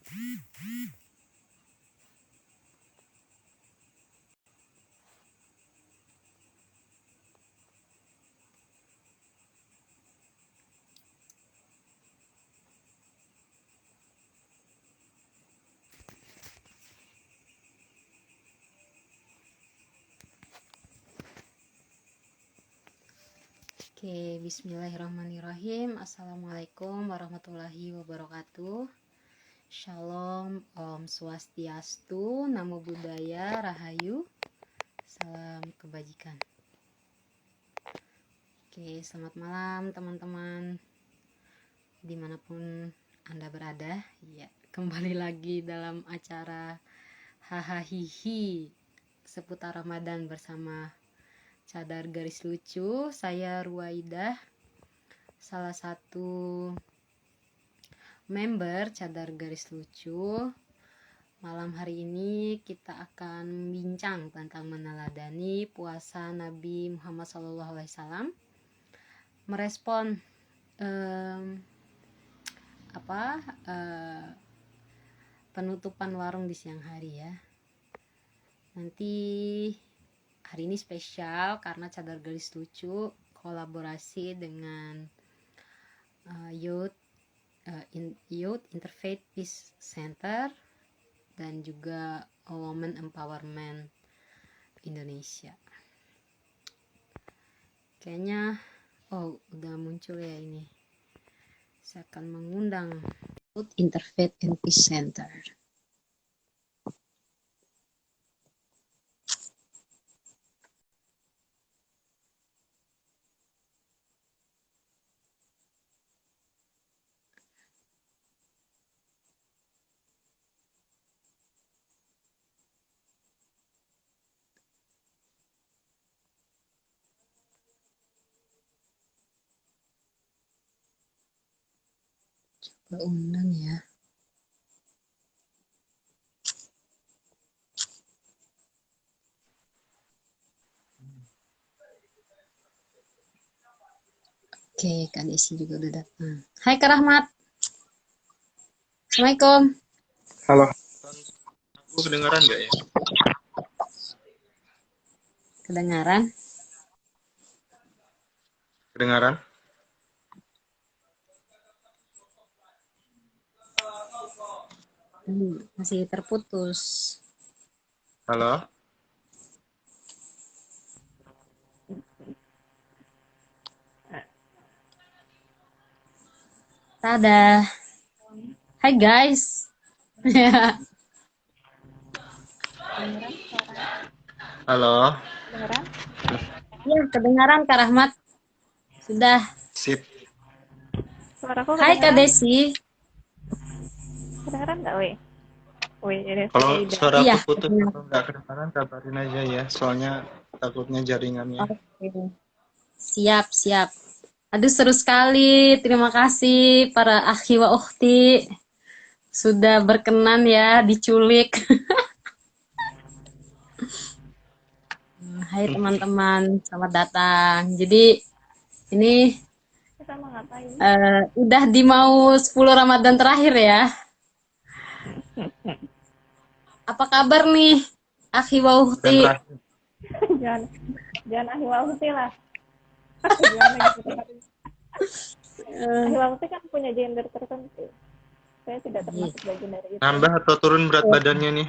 Oke, bismillahirrahmanirrahim. Assalamualaikum warahmatullahi wabarakatuh. Shalom, Om Swastiastu, Namo Buddhaya, Rahayu, salam kebajikan. Oke, selamat malam teman-teman, dimanapun Anda berada. Ya, kembali lagi dalam acara Hahaha seputar Ramadan bersama Cadar Garis Lucu. Saya Ruwaidah, salah satu member Cadar Garis Lucu. Malam hari ini kita akan bincang tentang meneladani puasa Nabi Muhammad SAW, merespon penutupan warung di siang hari ya. Nanti hari ini spesial karena Cadar Garis Lucu kolaborasi dengan Youth Interfaith Peace Center dan juga Women Empowerment Indonesia. Kayaknya udah muncul ya ini. Saya akan mengundang Youth Interfaith and Peace Center. Coba undang ya. Oke, Kak Desi juga udah datang. Hai Kak Rahmat. Assalamualaikum. Halo. Aku kedengaran nggak ya? Kedengaran? Kedengaran? Masih terputus. Halo? Tada. Hai guys. Halo? Kedengeran? Ya, kedengaran Kak Rahmat. Sudah. Sip. Suaraku Hai Kak kedengeran? Desi. Kedengeran nggak, Wei? Ini Kalau Frida. suara Iya, aku putus kedengaran. atau nggak kedengaran, kabarin aja ya. Soalnya takutnya jaringannya. Oke. Siap. Aduh, seru sekali. Terima kasih para akhi wa ukhti sudah berkenan ya diculik. Hai teman-teman, selamat datang. Jadi ini Kita mau ngapain? udah di mau 10 Ramadan terakhir ya. Apa kabar nih, akhi wa Dan ukhti? terakhir, jangan ahli lah. Gimana gitu? Ahli kan punya gender tertentu. Saya tidak termasuk bagian dari itu. nambah atau turun berat badannya nih?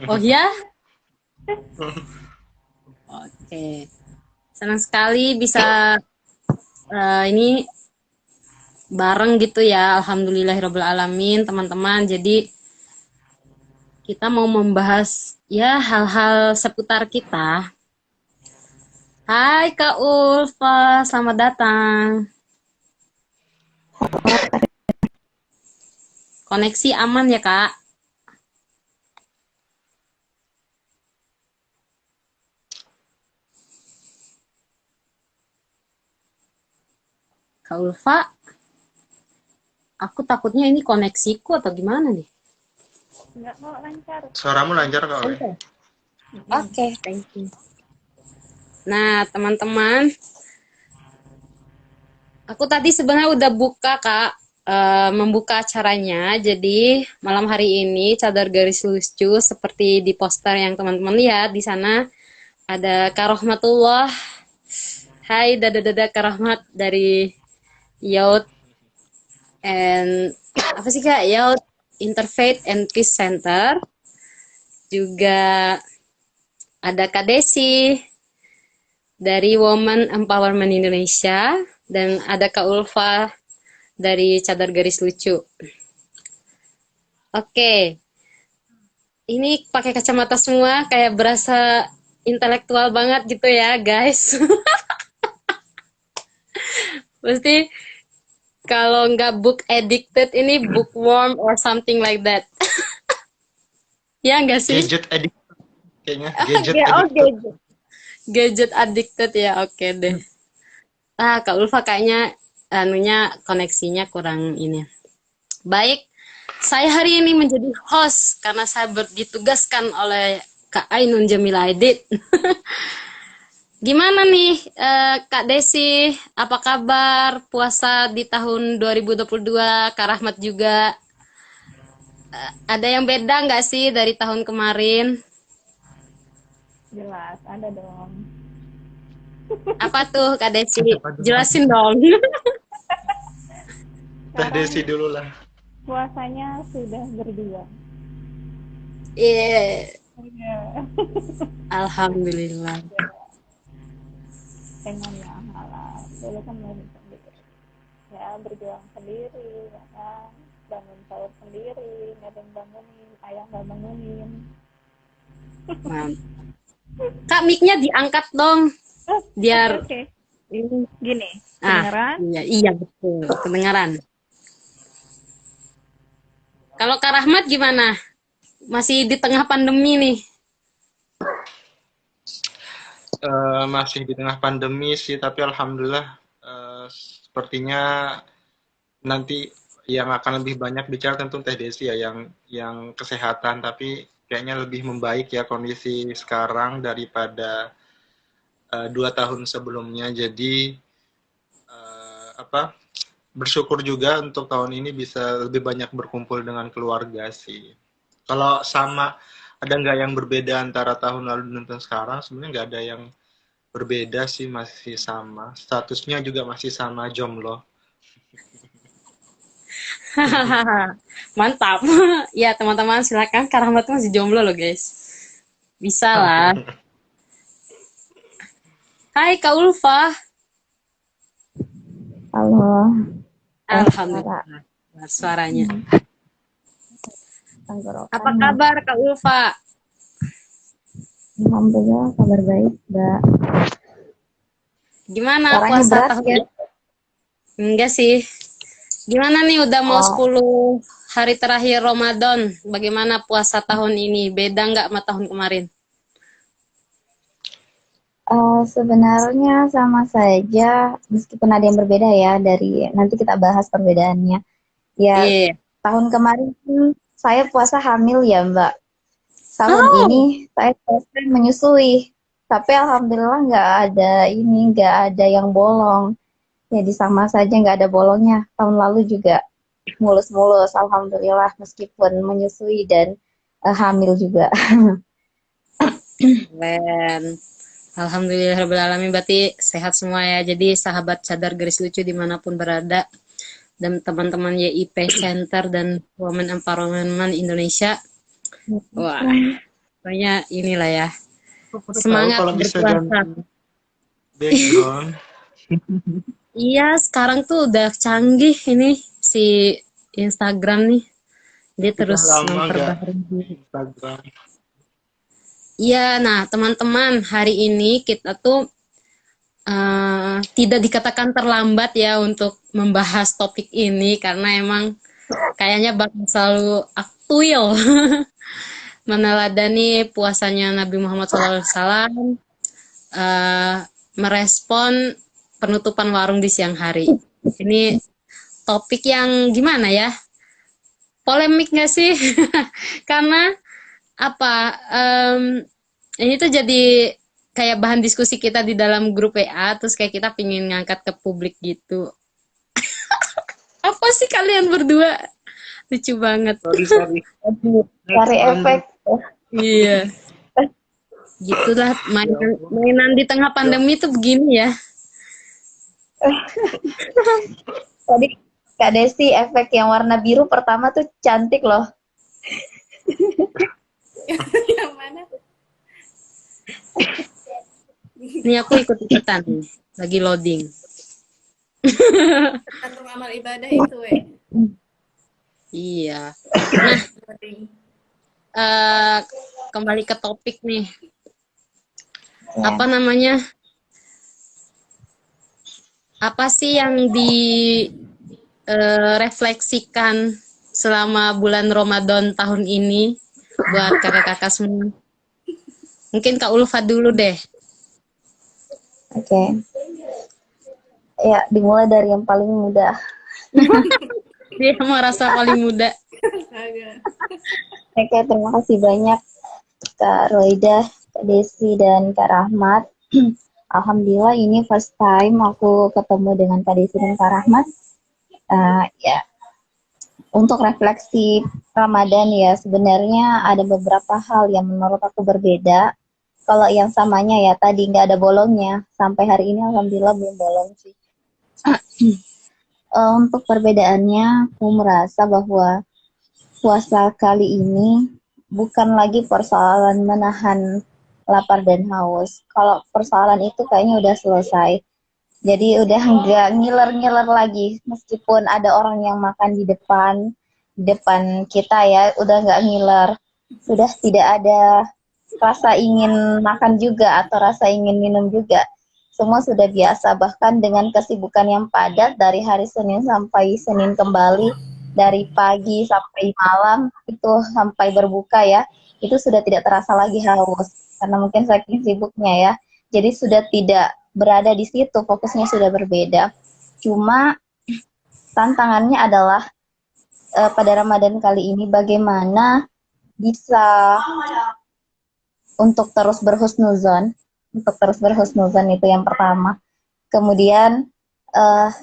Oh ya? Oke. Senang sekali bisa ini bareng gitu ya. Alhamdulillahirrabbilalamin teman-teman. Jadi kita mau membahas ya hal-hal seputar kita. Hai Kak Ulfa, selamat datang. Koneksi aman ya Kak? Kak Ulfa, aku takutnya ini koneksiku atau gimana nih? Nggak mau lancar. Suaramu lancar kok, Wei? Oke, thank you. Nah, teman-teman, aku tadi sebenarnya udah buka Kak membuka acaranya. Jadi malam hari ini Cadar Garis Lucu seperti di poster yang teman-teman lihat di sana ada Kak Rohmatullah. Hai dada-dada Kak Rahmat dari Youth and apa sih Kak? Youth Interfaith and Peace Center. Juga ada Kak Desi dari Women Empowerment Indonesia dan ada Kak Ulfa dari Cadar Garis Lucu. Oke, ini pakai kacamata semua, kayak berasa intelektual banget gitu ya, guys. Pasti kalau nggak book addicted, ini bookworm or something like that. Ya nggak sih? Gadget addict kayaknya. Gadget Oh, addict. gadget. Gadget addicted ya, oke deh. Kak Ulfa kayaknya anunya koneksinya kurang ini. Baik, saya hari ini menjadi host karena saya ditugaskan oleh Kak Ainun Jamila Aidit. Gimana nih Kak Desi, apa kabar puasa di tahun 2022? Kak Rahmat juga. Ada yang beda nggak sih dari tahun kemarin? Jelas, ada dong. Apa tuh Kak Desi? Jelasin dong. Teh Desi dulu lah. Puasanya sudah berdua. Iya, Iya. alhamdulillah. Dengan yang halal. Dulu kan lebih sendiri. Ya, berjuang sendiri, ya kan. Bangun sahur sendiri, nggak ada yang bangunin, ayah nggak bangunin. Mantap. Kak, mic-nya diangkat dong, biar Oke. ini. Gini, kedengeran? Iya betul, kedengaran. Kalau Kak Rahmat gimana? Masih di tengah pandemi nih. Masih di tengah pandemi sih, tapi alhamdulillah sepertinya nanti yang akan lebih banyak bicara tentu Teh Desi ya, yang kesehatan, tapi kayaknya lebih membaik ya kondisi sekarang daripada 2 tahun sebelumnya. Jadi bersyukur juga untuk tahun ini bisa lebih banyak berkumpul dengan keluarga sih. Kalau sama, ada nggak yang berbeda antara tahun lalu dan tahun sekarang? Sebenarnya nggak ada yang berbeda sih, masih sama. Statusnya juga masih sama, jomblo. Mantap. Ya teman-teman silakan, Kak Rahmat masih jomblo loh guys. Bisa lah. Hai Kak Ulfa. Halo. Alhamdulillah. Suaranya. Apa kabar Kak Ulfa? Alhamdulillah kabar baik, Mbak. Gimana Suaranya puasa berat tahun ya? ini? Enggak sih. Gimana nih udah mau 10 hari terakhir Ramadan? Bagaimana puasa tahun ini? Beda nggak sama tahun kemarin? Sebenarnya sama saja, meskipun ada yang berbeda ya, dari nanti kita bahas perbedaannya. Ya, Iya. tahun kemarin saya puasa hamil ya, Mbak. Tahun ini saya puasa menyusui, tapi alhamdulillah nggak ada yang bolong. Jadi sama saja nggak ada bolongnya. Tahun lalu juga mulus-mulus, alhamdulillah, meskipun menyusui dan hamil juga. Keren. Alhamdulillahirrahmanirrahim, berarti sehat semua ya. Jadi sahabat Cadar Garis Lucu dimanapun berada, dan teman-teman YIP Center dan Women Empowerment Indonesia. Wah, pokoknya inilah ya. Semangat kalau bisa berpuasa. ganti background. Iya, sekarang tuh udah canggih ini si Instagram nih. Dia terus Lama nggak memperbaharui. Instagram. Iya, nah teman-teman, hari ini kita tuh tidak dikatakan terlambat ya untuk membahas topik ini karena emang kayaknya bakal selalu aktual. Meneladani puasanya Nabi Muhammad SAW, merespon penutupan warung di siang hari. Ini topik yang gimana ya? Polemik nggak sih? Karena apa? Ini tuh jadi kayak bahan diskusi kita di dalam grup WA, terus kayak kita pingin ngangkat ke publik gitu. Apa sih kalian berdua? Lucu banget. Sorry. Cari efek. Iya. Gitulah mainan di tengah pandemi tuh begini ya. Tadi Kak Desi efek yang warna biru pertama tuh cantik loh. Yang mana? Ini aku ikut-ikutan nih, lagi loading. Tergantung amal ibadah itu, Iya. Nah, kembali ke topik nih. Ya. Apa namanya? Apa sih yang refleksikan selama bulan Ramadan tahun ini buat kakak-kakak semua? Mungkin Kak Ulfa dulu deh. Oke. Ya, dimulai dari yang paling muda. Dia merasa paling muda. Oke, terima kasih banyak Kak Roida, Kak Desi, dan Kak Rahmat. Alhamdulillah ini first time aku ketemu dengan Kak Desi dan Kak Rahmat. Ya, untuk refleksi Ramadan ya sebenarnya ada beberapa hal yang menurut aku berbeda. Kalau yang samanya ya tadi nggak ada bolongnya. Sampai hari ini alhamdulillah belum bolong sih. Untuk perbedaannya, aku merasa bahwa puasa kali ini bukan lagi persoalan menahan lapar dan haus. Kalau persoalan itu kayaknya udah selesai. Jadi udah nggak ngiler-ngiler lagi. Meskipun ada orang yang makan di depan kita ya, udah nggak ngiler. Sudah tidak ada rasa ingin makan juga atau rasa ingin minum juga. Semua sudah biasa, bahkan dengan kesibukan yang padat dari hari Senin sampai Senin kembali, dari pagi sampai malam, itu sampai berbuka ya, itu sudah tidak terasa lagi haus, karena mungkin saking sibuknya ya. Jadi sudah tidak berada di situ, fokusnya sudah berbeda. Cuma tantangannya adalah pada Ramadan kali ini bagaimana bisa untuk terus berhusnuzon, itu yang pertama. Kemudian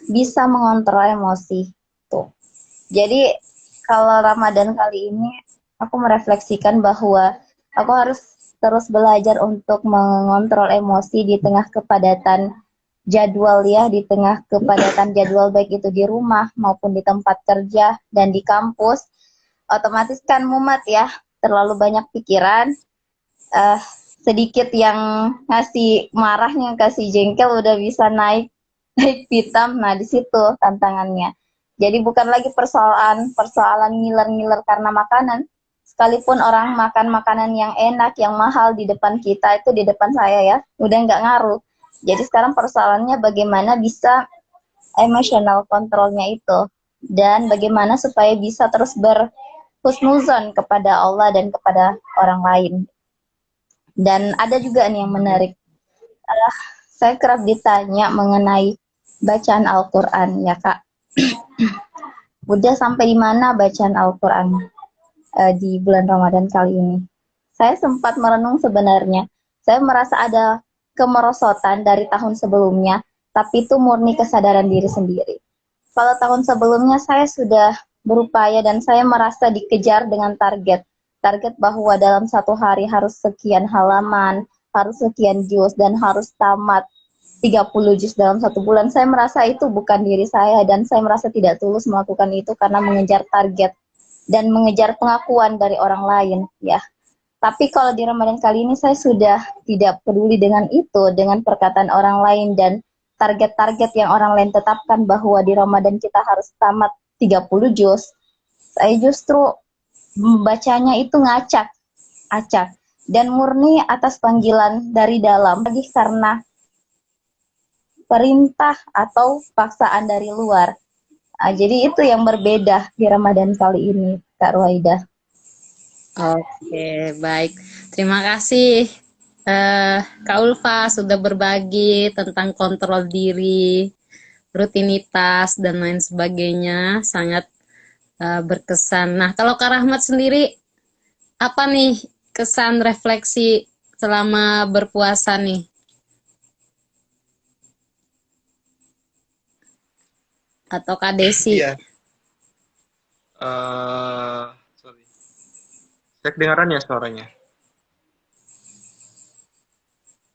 bisa mengontrol emosi. Tuh. Jadi kalau Ramadan kali ini aku merefleksikan bahwa aku harus terus belajar untuk mengontrol emosi di tengah kepadatan jadwal ya, di tengah kepadatan jadwal baik itu di rumah maupun di tempat kerja dan di kampus. Otomatis kan mumet ya, terlalu banyak pikiran, sedikit yang ngasih marahnya, kasih jengkel udah bisa naik pitam. Nah di situ tantangannya. Jadi bukan lagi persoalan ngiler-ngiler karena makanan. Sekalipun orang makan makanan yang enak, yang mahal di depan kita, itu di depan saya ya, udah nggak ngaruh. Jadi sekarang persoalannya bagaimana bisa emotional kontrolnya itu. Dan bagaimana supaya bisa terus berhusnuzon kepada Allah dan kepada orang lain. Dan ada juga nih yang menarik. Saya kerap ditanya mengenai bacaan Al-Quran ya Kak. Udah sampai di mana bacaan Al-Quran di bulan Ramadan kali ini? Saya sempat merenung sebenarnya. Saya merasa ada kemerosotan dari tahun sebelumnya, tapi itu murni kesadaran diri sendiri. Kalau tahun sebelumnya saya sudah berupaya dan saya merasa dikejar dengan target bahwa dalam satu hari harus sekian halaman, harus sekian juz, dan harus tamat 30 juz dalam satu bulan. Saya merasa itu bukan diri saya dan saya merasa tidak tulus melakukan itu karena mengejar target dan mengejar pengakuan dari orang lain ya. Tapi kalau di Ramadan kali ini saya sudah tidak peduli dengan itu, dengan perkataan orang lain dan target-target yang orang lain tetapkan bahwa di Ramadan kita harus tamat 30 juz. Saya justru bacanya itu acak dan murni atas panggilan dari dalam, lagi karena perintah atau paksaan dari luar. Jadi itu yang berbeda di Ramadan kali ini, Kak Ruwaida. Oke, baik. Terima kasih Kak Ulfa sudah berbagi tentang kontrol diri, rutinitas, dan lain sebagainya. Sangat berkesan. Nah, kalau Kak Rahmat sendiri, apa nih kesan refleksi selama berpuasa nih? Atau Kak Desi? Iya. Eh, sorry. Saya kedengaran ya suaranya?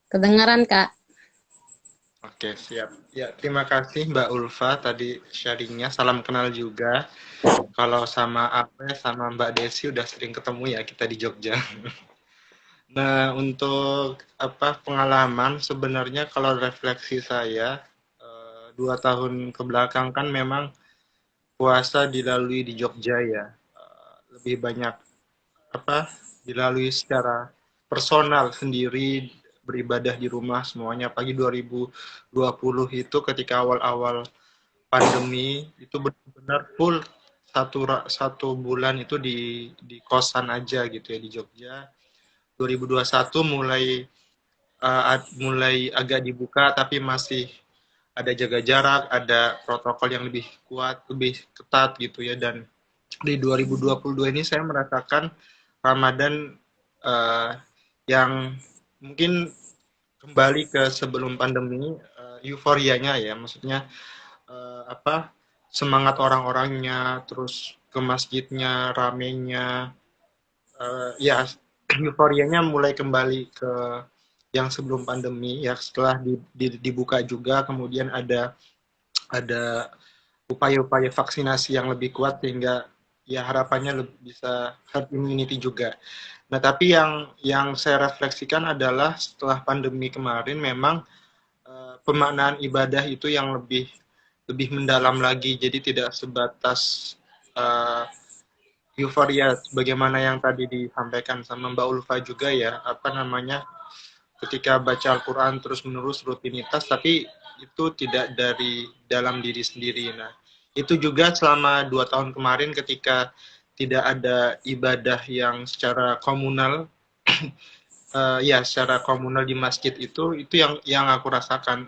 Kedengaran, Kak. Oke, siap. Ya, terima kasih Mbak Ulfa tadi sharingnya. Salam kenal juga. Kalau sama Apes sama Mbak Desi udah sering ketemu ya kita di Jogja. Nah, untuk apa pengalaman sebenarnya kalau refleksi saya 2 tahun ke belakang kan memang puasa dilalui di Jogja ya. Lebih banyak apa dilalui secara personal sendiri beribadah di rumah semuanya pagi 2020 itu ketika awal-awal pandemi itu benar-benar full satu bulan itu di kosan aja gitu ya di Jogja. 2021 mulai agak dibuka tapi masih ada jaga jarak, ada protokol yang lebih kuat, lebih ketat gitu ya. Dan di 2022 ini saya merasakan Ramadan uh, yang mungkin kembali ke sebelum pandemi, euforianya ya, maksudnya apa semangat orang-orangnya, terus ke masjidnya, ramenya, ya euforianya mulai kembali ke yang sebelum pandemi ya setelah dibuka juga kemudian ada upaya-upaya vaksinasi yang lebih kuat sehingga ya harapannya bisa herd immunity juga. Nah, tapi yang saya refleksikan adalah setelah pandemi kemarin memang pemaknaan ibadah itu yang lebih mendalam lagi. Jadi tidak sebatas uh, euforia bagaimana yang tadi disampaikan sama Mbak Ulfa juga ya, apa namanya? Ketika baca Al-Qur'an terus-menerus rutinitas tapi itu tidak dari dalam diri sendiri. Nah, itu juga selama 2 tahun kemarin ketika tidak ada ibadah yang secara komunal ya secara komunal di masjid itu yang aku rasakan.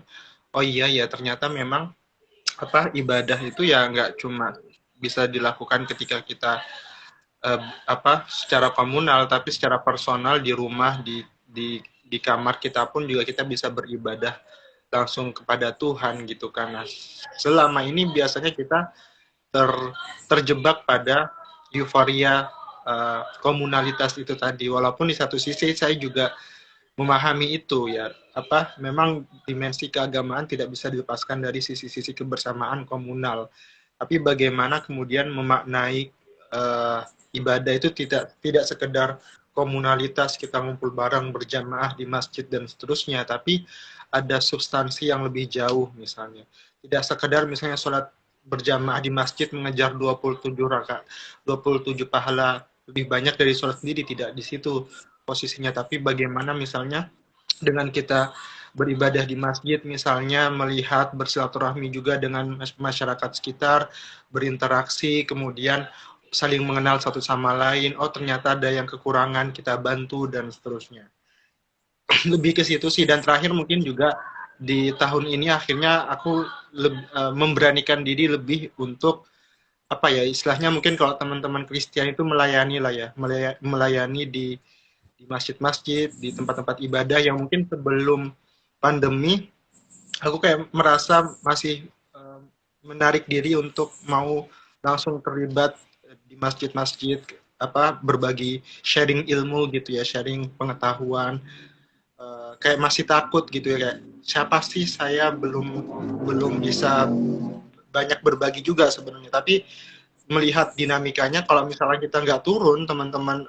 Oh iya ya ternyata memang apa ibadah itu ya nggak cuma bisa dilakukan ketika kita apa secara komunal tapi secara personal di rumah di kamar kita pun juga kita bisa beribadah langsung kepada Tuhan gitu kan. Nah, selama ini biasanya kita ter, terjebak pada euforia komunalitas itu tadi. Walaupun di satu sisi saya juga memahami itu ya apa memang dimensi keagamaan tidak bisa dilepaskan dari sisi-sisi kebersamaan komunal. Tapi bagaimana kemudian memaknai uh, ibadah itu tidak sekedar komunalitas kita ngumpul bareng berjamaah di masjid dan seterusnya, tapi ada substansi yang lebih jauh misalnya. Tidak sekedar misalnya sholat berjamaah di masjid mengejar 27 rakaat, 27 pahala lebih banyak dari sholat sendiri, tidak di situ posisinya, tapi bagaimana misalnya dengan kita beribadah di masjid misalnya melihat bersilaturahmi juga dengan masyarakat sekitar, berinteraksi, kemudian saling mengenal satu sama lain, oh ternyata ada yang kekurangan, kita bantu dan seterusnya. Lebih ke situ sih dan terakhir mungkin juga di tahun ini akhirnya aku memberanikan diri lebih untuk apa ya istilahnya mungkin kalau teman-teman Kristen itu melayani lah ya melayani di masjid-masjid, di tempat-tempat ibadah yang mungkin sebelum pandemi aku kayak merasa masih menarik diri untuk mau langsung terlibat di masjid-masjid apa berbagi sharing ilmu gitu ya, sharing pengetahuan. Kayak masih takut gitu ya kayak siapa sih saya belum belum bisa banyak berbagi juga sebenarnya. Tapi melihat dinamikanya kalau misalnya kita nggak turun teman-teman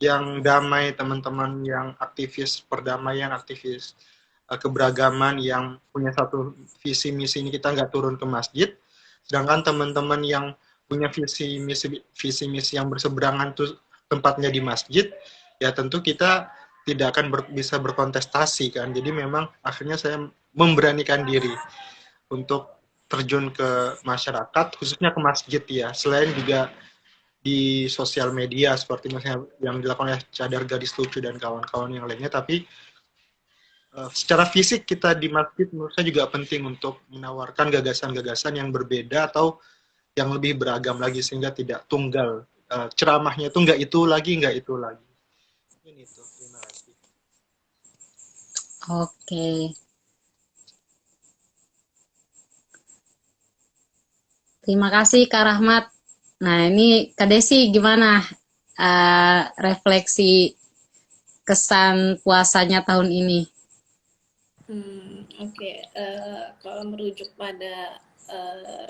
yang damai, teman-teman yang aktivis perdamaian, aktivis keberagaman yang punya satu visi misi ini kita nggak turun ke masjid, sedangkan teman-teman yang punya visi misi yang berseberangan tuh tempatnya di masjid, ya tentu kita tidak akan bisa berkontestasi kan. Jadi memang akhirnya saya memberanikan diri untuk terjun ke masyarakat, khususnya ke masjid ya. Selain juga di sosial media seperti misalnya yang dilakukan oleh Cadar Gadis Lucu dan kawan-kawan yang lainnya, tapi secara fisik kita di masjid menurut saya juga penting untuk menawarkan gagasan-gagasan yang berbeda atau yang lebih beragam lagi sehingga tidak tunggal. Ceramahnya itu nggak itu lagi, nggak itu lagi. Ini itu. Terima kasih. Oke. Terima kasih Kak Rahmat. Nah, ini Kak Desi gimana refleksi kesan puasanya tahun ini? Oke. Kalau merujuk pada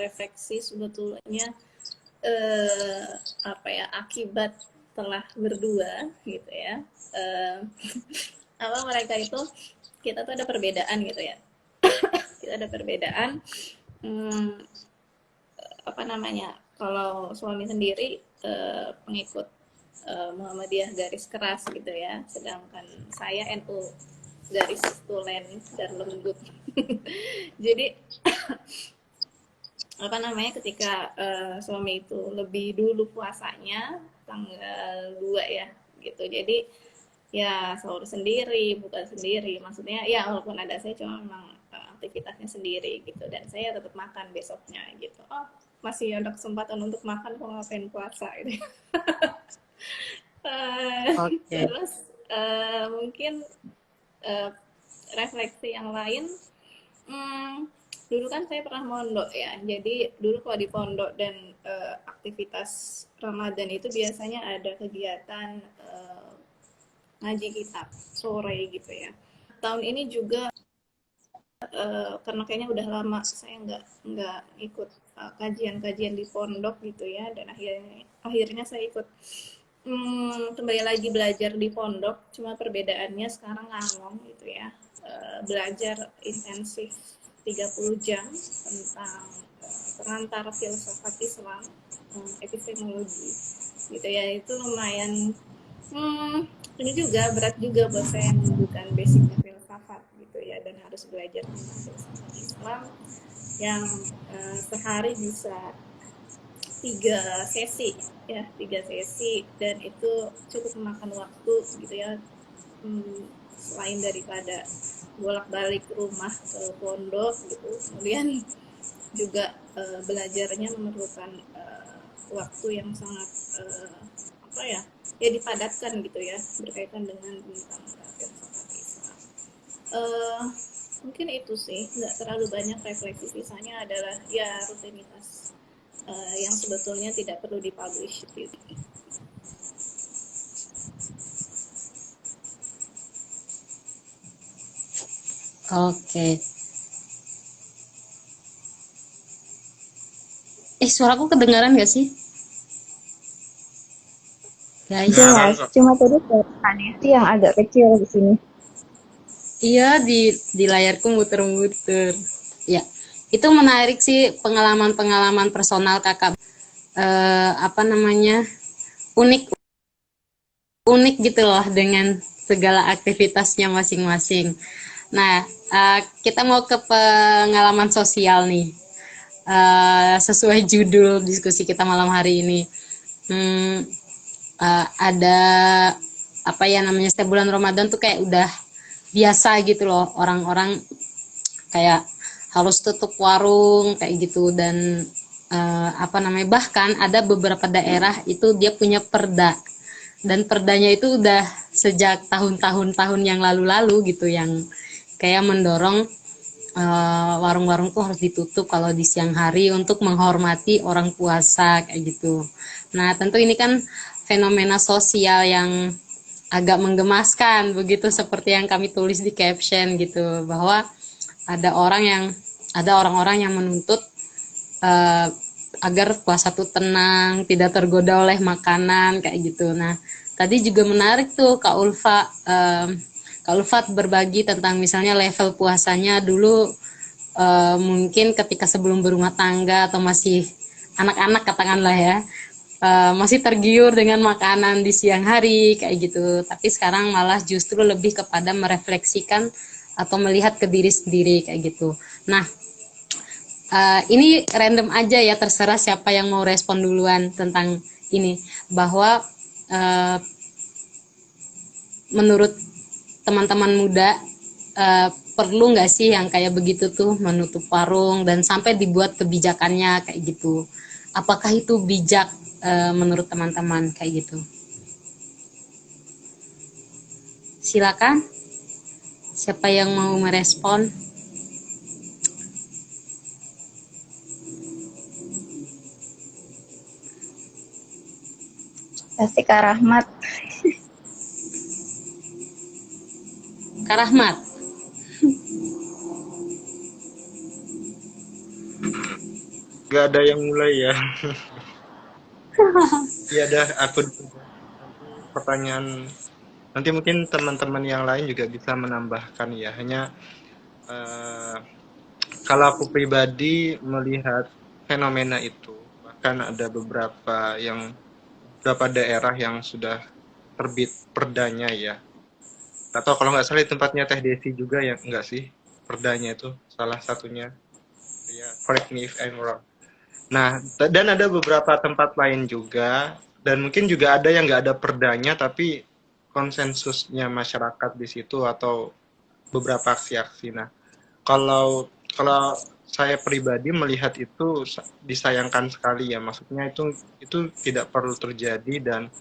refleksi sebetulnya eh, apa ya akibat telah berdua gitu ya. Eh, apa mereka itu kita tuh ada perbedaan gitu ya. Kita ada perbedaan. Hmm, apa namanya? Kalau suami sendiri pengikut Muhammadiyah garis keras gitu ya, sedangkan saya NU garis tulen dan lembut. Jadi apa namanya ketika suami itu lebih dulu puasanya tanggal 2 ya gitu. Jadi ya sahur sendiri, buka sendiri. Maksudnya ya walaupun ada saya cuma memang aktivitasnya sendiri gitu dan saya tetap makan besoknya gitu. Oh, masih ada kesempatan untuk makan kalau ngapain puasa gitu. Oke. Terus mungkin eh, refleksi yang lain. Dulu kan saya pernah mondok ya. Jadi dulu kalau di pondok dan aktivitas Ramadan itu biasanya ada kegiatan ngaji kitab sore gitu ya. Tahun ini juga karena kayaknya udah lama saya nggak ikut kajian-kajian di pondok gitu ya, dan akhirnya saya ikut kembali lagi belajar di pondok. Cuma perbedaannya sekarang ngangong gitu ya, belajar intensif 30 jam tentang pengantar filsafat Islam, epistemologi gitu ya. Itu lumayan ini juga berat juga buat saya yang bukan basicnya filsafat gitu ya, dan harus belajar tentang filsafat Islam yang sehari bisa 3 sesi ya, 3 sesi, dan itu cukup memakan waktu gitu ya. Selain daripada bolak-balik rumah ke pondok gitu, kemudian juga belajarnya memerlukan waktu yang sangat apa ya, ya dipadatkan gitu ya, berkaitan dengan tentang filsafat Islam. Uh, Mungkin itu sih, nggak terlalu banyak refleksi. Sisanya adalah ya rutinitas yang sebetulnya tidak perlu dipublish gitu. Oke. Suaraku kedengaran gak sih, guys? Jelas, cuma tadi kan sih yang agak kecil di sini. Iya, di layarku muter-muter. Ya, itu menarik sih pengalaman-pengalaman personal kakak. Apa namanya, unik unik gitu loh dengan segala aktivitasnya masing-masing. Nah, kita mau ke pengalaman sosial nih. Sesuai judul diskusi kita malam hari ini. Hmm, ada apa ya namanya, setiap bulan Ramadan tuh kayak udah biasa gitu loh, orang-orang kayak harus tutup warung kayak gitu, dan apa namanya, bahkan ada beberapa daerah itu dia punya perda, dan perdanya itu udah sejak tahun-tahun yang lalu-lalu gitu, yang kayak mendorong warung-warung tuh harus ditutup kalau di siang hari untuk menghormati orang puasa kayak gitu. Nah, tentu ini kan fenomena sosial yang agak menggemaskan begitu, seperti yang kami tulis di caption gitu, bahwa ada orang-orang yang menuntut uh, agar puasa tuh tenang, tidak tergoda oleh makanan kayak gitu. Nah, tadi juga menarik tuh Kak Ulfa berbagi tentang misalnya level puasanya dulu, mungkin ketika sebelum berumah tangga atau masih anak-anak katakanlah ya, masih tergiur dengan makanan di siang hari kayak gitu. Tapi sekarang malah justru lebih kepada merefleksikan atau melihat ke diri sendiri kayak gitu. Nah, ini random aja ya, terserah siapa yang mau respon duluan tentang ini, bahwa uh, menurut teman-teman muda, perlu nggak sih yang kayak begitu tuh, menutup warung dan sampai dibuat kebijakannya kayak gitu? Apakah itu bijak menurut teman-teman kayak gitu? Silakan, siapa yang mau merespon? Pasti Kak Rahmat. Kak Rahmat. Nggak ada yang mulai ya. Iya dah, aku nanti pertanyaan nanti mungkin teman-teman yang lain juga bisa menambahkan ya. Hanya eh, kalau aku pribadi melihat fenomena itu, bahkan ada beberapa daerah yang sudah terbit perdanya ya. Atau kalau nggak salah di tempatnya Teh Desi juga ya, enggak sih? Perdanya itu salah satunya. Ya, correct me if I'm wrong. Nah, dan ada beberapa tempat lain juga, dan mungkin juga ada yang nggak ada perdanya, tapi konsensusnya masyarakat di situ atau beberapa aksi-aksi. Nah, kalau kalau saya pribadi melihat itu disayangkan sekali ya, maksudnya itu tidak perlu terjadi dan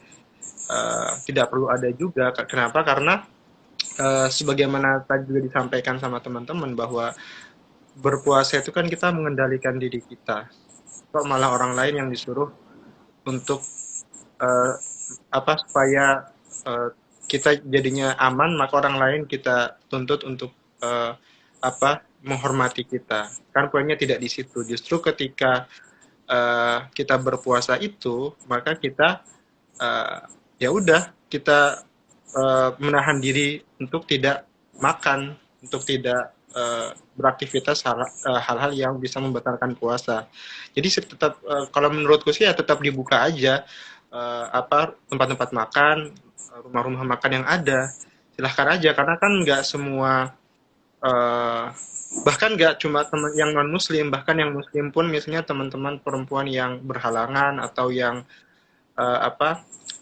tidak perlu ada juga. Kenapa? Karena sebagaimana tadi juga disampaikan sama teman-teman bahwa berpuasa itu kan kita mengendalikan diri kita. Kok malah orang lain yang disuruh untuk uh, supaya uh, kita jadinya aman, maka orang lain kita tuntut untuk uh, menghormati kita. Kan poinnya tidak di situ. Justru ketika kita berpuasa itu, maka kita ya udah kita menahan diri untuk tidak makan, untuk tidak beraktivitas hal-hal yang bisa membatalkan puasa. Jadi tetap kalau menurutku sih ya tetap dibuka aja tempat-tempat makan, rumah-rumah makan yang ada. Silahkan aja karena kan nggak semua bahkan nggak cuma teman yang non muslim, bahkan yang muslim pun misalnya teman-teman perempuan yang berhalangan atau yang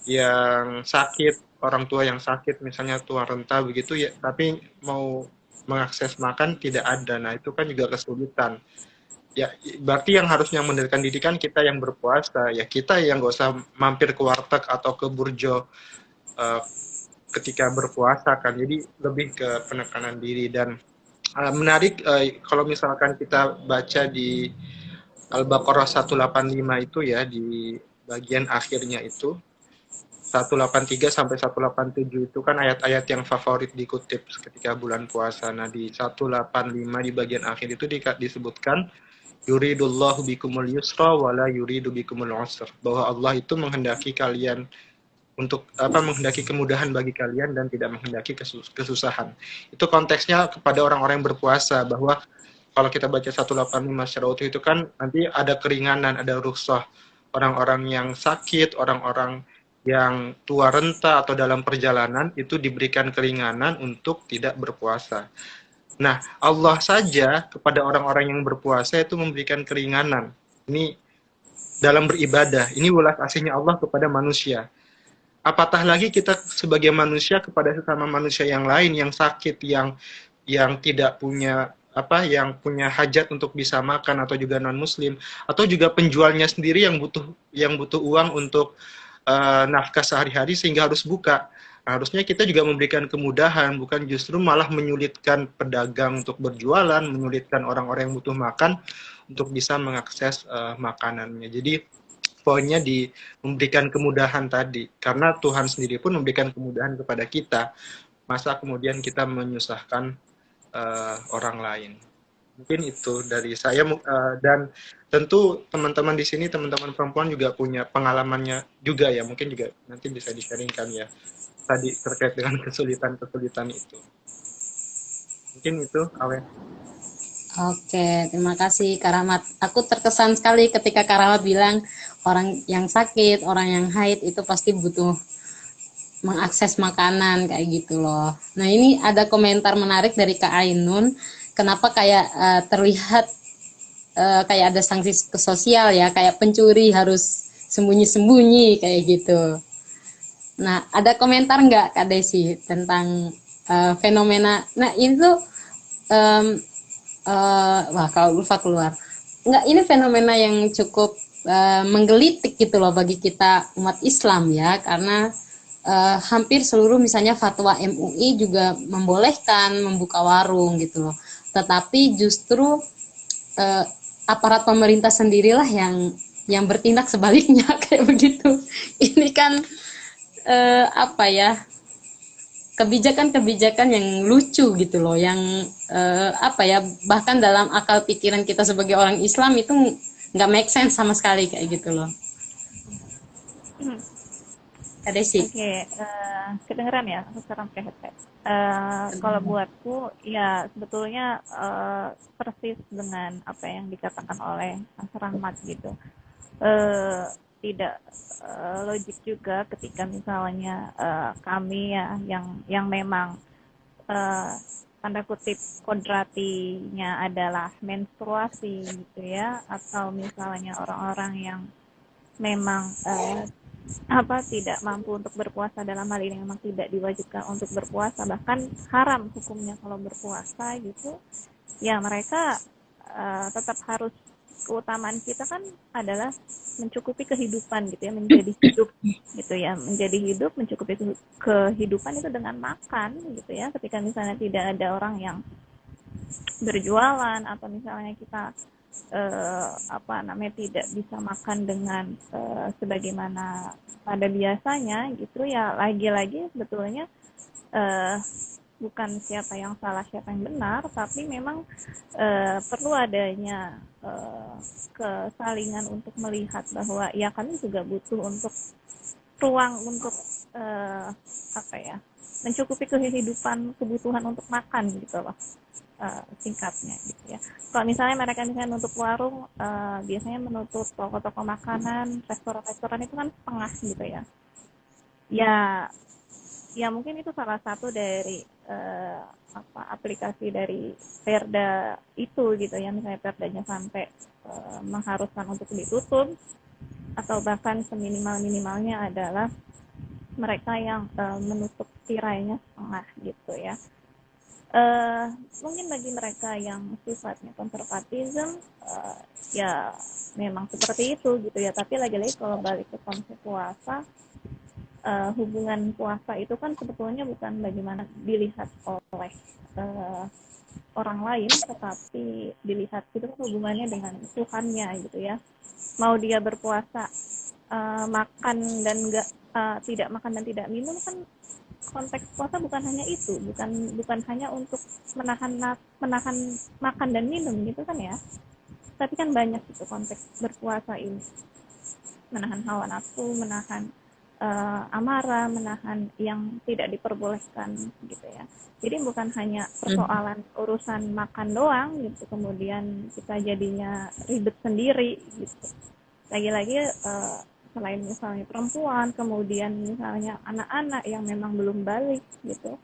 yang sakit, orang tua yang sakit misalnya tua renta begitu ya, tapi mau mengakses makan tidak ada. Nah itu kan juga kesulitan ya, berarti yang harusnya mendirikan diri kan kita yang berpuasa ya, kita yang nggak usah mampir ke warteg atau ke burjo uh, ketika berpuasa kan. Jadi lebih ke penekanan diri. Dan menarik kalau misalkan kita baca di Al-Baqarah 185 itu ya, di bagian akhirnya itu 183 sampai 187 itu kan ayat-ayat yang favorit dikutip ketika bulan puasa. Nah di 185 di bagian akhir itu disebutkan yuridullahu bikumul yusra wala yuridu bikumul usra, bahwa Allah itu menghendaki kalian untuk menghendaki kemudahan bagi kalian dan tidak menghendaki kesusahan. Itu konteksnya kepada orang-orang yang berpuasa, bahwa kalau kita baca 185 secara utuh itu kan nanti ada keringanan, ada rukhsah. Orang-orang yang sakit, orang-orang yang tua renta atau dalam perjalanan itu diberikan keringanan untuk tidak berpuasa. Nah, Allah saja kepada orang-orang yang berpuasa itu memberikan keringanan. Ini dalam beribadah. Ini welas asihnya Allah kepada manusia. Apatah lagi kita sebagai manusia kepada sesama manusia yang lain yang sakit, yang tidak punya yang punya hajat untuk bisa makan, atau juga non muslim, atau juga penjualnya sendiri yang butuh uang untuk nafkah sehari-hari sehingga harus buka. Nah, harusnya kita juga memberikan kemudahan, bukan justru malah menyulitkan pedagang untuk berjualan, menyulitkan orang-orang yang butuh makan untuk bisa mengakses makanannya. Jadi poinnya di memberikan kemudahan tadi, karena Tuhan sendiri pun memberikan kemudahan kepada kita, masa kemudian kita menyusahkan orang lain. Mungkin itu dari saya, dan tentu teman-teman di sini, teman-teman perempuan juga punya pengalamannya juga ya, mungkin juga nanti bisa di-sharingkan ya tadi terkait dengan kesulitan-kesulitan itu. Mungkin itu, Awen. Oke, terima kasih Kak Rahmat. Aku terkesan sekali ketika Kak Rahmat bilang orang yang sakit, orang yang haid itu pasti butuh mengakses makanan kayak gitu loh. Nah ini ada komentar menarik dari Kak Ainun. Kenapa kayak terlihat kayak ada sanksi sosial ya, kayak pencuri harus sembunyi-sembunyi kayak gitu. Nah ada komentar nggak Kak Desi tentang fenomena? Nah itu wah kalau lupa keluar. Enggak, ini fenomena yang cukup menggelitik gitu loh bagi kita umat Islam ya, karena hampir seluruh misalnya fatwa MUI juga membolehkan membuka warung gitu loh. Tetapi justru aparat pemerintah sendirilah yang bertindak sebaliknya kayak begitu. Ini kan apa ya, kebijakan-kebijakan yang lucu gitu loh, yang apa ya, bahkan dalam akal pikiran kita sebagai orang Islam itu nggak make sense sama sekali kayak gitu loh. Ada sih. Oke, kedengeran ya? Aku sekarang pakai headset. Kalau buatku, ya sebetulnya persis dengan apa yang dikatakan oleh Mas Rahmat gitu. Tidak logik juga ketika misalnya kami ya yang memang tanda kutip kodratinya adalah menstruasi gitu ya, atau misalnya orang-orang yang memang tidak mampu untuk berpuasa, dalam hal ini memang tidak diwajibkan untuk berpuasa, bahkan haram hukumnya kalau berpuasa gitu ya, mereka tetap harus, keutamaan kita kan adalah mencukupi kehidupan gitu ya, menjadi hidup gitu ya, menjadi hidup, mencukupi kehidupan itu dengan makan gitu ya. Ketika misalnya tidak ada orang yang berjualan, atau misalnya kita tidak bisa makan dengan sebagaimana pada biasanya gitu ya, lagi-lagi sebetulnya bukan siapa yang salah siapa yang benar, tapi memang perlu adanya kesalingan untuk melihat bahwa ya kami juga butuh untuk ruang untuk mencukupi kehidupan, kebutuhan untuk makan gitu loh, singkatnya gitu ya. Kalau misalnya mereka misalnya nutup warung, biasanya menutup toko-toko makanan, restoran-restoran itu kan setengah gitu ya. Ya mungkin itu salah satu dari aplikasi dari Perda itu gitu ya, misalnya Perdanya sampai mengharuskan untuk ditutup, atau bahkan seminimal-minimalnya adalah mereka yang menutup tirainya setengah gitu ya. Mungkin bagi mereka yang sifatnya konservatisme, ya memang seperti itu gitu ya. Tapi lagi-lagi kalau balik ke konsep puasa, hubungan puasa itu kan sebetulnya bukan bagaimana dilihat oleh orang lain, tetapi dilihat itu hubungannya dengan Tuhannya gitu ya. Mau dia berpuasa makan dan tidak makan dan tidak minum, kan konteks puasa bukan hanya itu, bukan hanya untuk menahan makan dan minum gitu kan ya, tapi kan banyak itu konteks berpuasa ini, menahan hawa nafsu, menahan amarah, menahan yang tidak diperbolehkan gitu ya. Jadi bukan hanya persoalan urusan makan doang gitu, kemudian kita jadinya ribet sendiri gitu. Lagi-lagi selain misalnya perempuan, kemudian misalnya anak-anak yang memang belum balik gitu,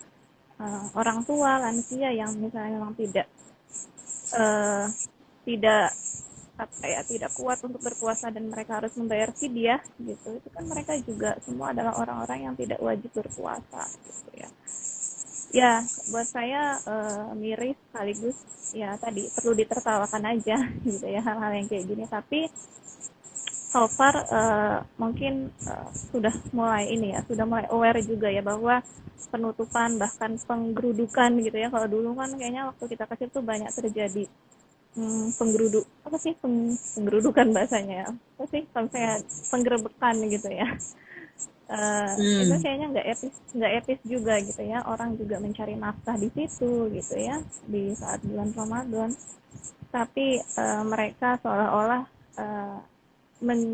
orang tua, lansia yang misalnya memang tidak kuat untuk berpuasa dan mereka harus membayar fidyah gitu, itu kan mereka juga semua adalah orang-orang yang tidak wajib berpuasa gitu ya. Ya buat saya miris, sekaligus ya tadi perlu ditertawakan aja gitu ya hal-hal yang kayak gini. Tapi so far mungkin sudah mulai aware juga ya bahwa penutupan, bahkan penggerudukan gitu ya. Kalau dulu kan kayaknya waktu kita kecil tuh banyak terjadi penggerudukan bahasanya, kalau saya penggerebekan gitu ya. Itu kayaknya nggak etis juga gitu ya. Orang juga mencari nafkah di situ gitu ya, di saat bulan Ramadan. Tapi mereka seolah-olah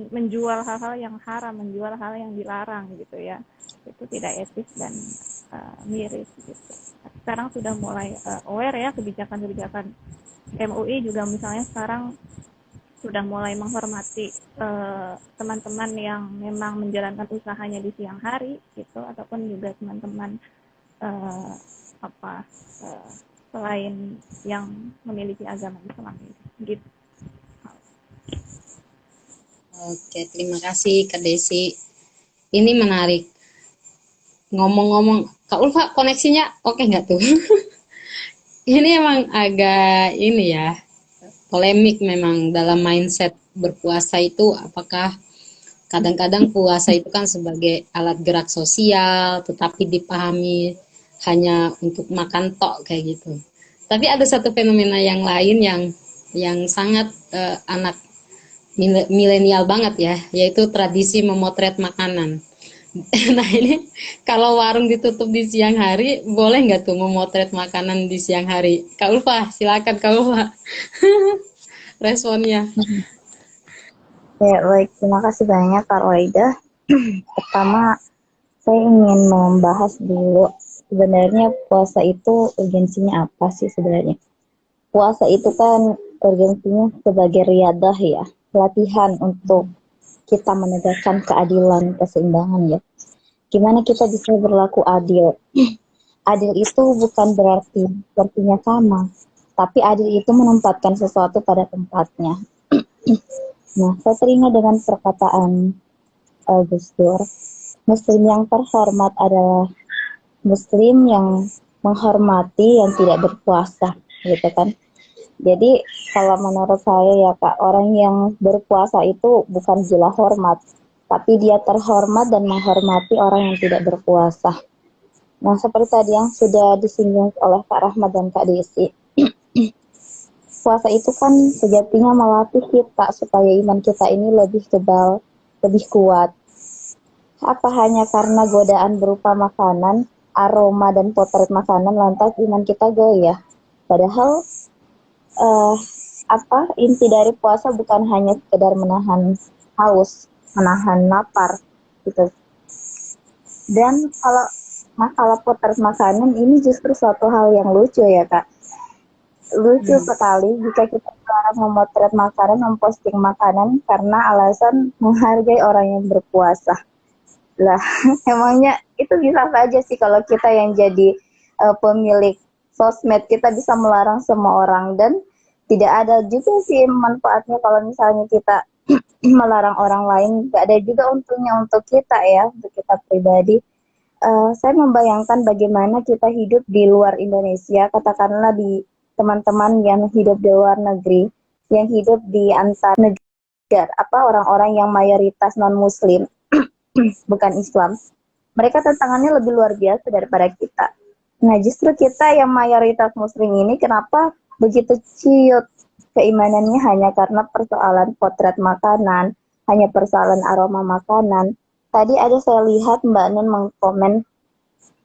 menjual hal-hal yang haram, menjual hal yang dilarang gitu ya. Itu tidak etis dan miris gitu. Sekarang sudah mulai aware ya, kebijakan-kebijakan MUI juga misalnya sekarang sudah mulai menghormati teman-teman yang memang menjalankan usahanya di siang hari gitu, ataupun juga teman-teman selain yang memiliki agama Islam gitu. Oke, terima kasih Kak Desi. Ini menarik. Ngomong-ngomong, Kak Ulfa koneksinya oke nggak tuh? Ini emang agak ini ya, polemik memang dalam mindset berpuasa itu. Apakah kadang-kadang puasa itu kan sebagai alat gerak sosial, tetapi dipahami hanya untuk makan tok kayak gitu. Tapi ada satu fenomena yang lain yang sangat anak milenial banget ya, yaitu tradisi memotret makanan. Nah ini kalau warung ditutup di siang hari, boleh nggak tuh memotret makanan di siang hari? Kak Ulfa, silakan Kak Ulfa responnya. Ya, baik. Terima kasih banyak, Kak Roida. Pertama, saya ingin membahas dulu sebenarnya puasa itu urgensinya apa sih sebenarnya? Puasa itu kan urgensinya sebagai riadah ya, latihan untuk kita menegakkan keadilan, keseimbangan ya. Gimana kita bisa berlaku adil? Adil itu bukan berarti sepertinya sama, tapi adil itu menempatkan sesuatu pada tempatnya. Nah, saya teringat dengan perkataan Gus Dur, Muslim yang terhormat adalah Muslim yang menghormati yang tidak berpuasa, gitu kan? Jadi kalau menurut saya ya Kak, orang yang berpuasa itu bukan gila hormat, tapi dia terhormat dan menghormati orang yang tidak berpuasa. Nah, seperti tadi yang sudah disinggung oleh Kak Rahmat dan Kak Desi, puasa itu kan sejatinya melatih kita supaya iman kita ini lebih tebal, lebih kuat. Apa hanya karena godaan berupa makanan, aroma dan potret makanan lantas iman kita goyah? Padahal eh, inti dari puasa bukan hanya sekedar menahan haus, menahan lapar gitu. Dan kalau masalah potret makanan ini justru suatu hal yang lucu ya Kak. Lucu sekali jika kita sekarang memotret makanan, memposting makanan karena alasan menghargai orang yang berpuasa. Lah, emangnya itu bisa saja sih kalau kita yang jadi pemilik sosmed, kita bisa melarang semua orang dan tidak ada juga sih manfaatnya kalau misalnya kita melarang orang lain, tidak ada juga untungnya untuk kita ya, untuk kita pribadi. Saya membayangkan bagaimana kita hidup di luar Indonesia, katakanlah di teman-teman yang hidup di luar negeri, yang hidup di antar negara, orang-orang yang mayoritas non-Muslim, bukan Islam, mereka tantangannya lebih luar biasa daripada kita. Nah, justru kita yang mayoritas Muslim ini kenapa begitu ciut keimanannya hanya karena persoalan potret makanan, hanya persoalan aroma makanan. Tadi ada saya lihat Mbak Nun mengkomen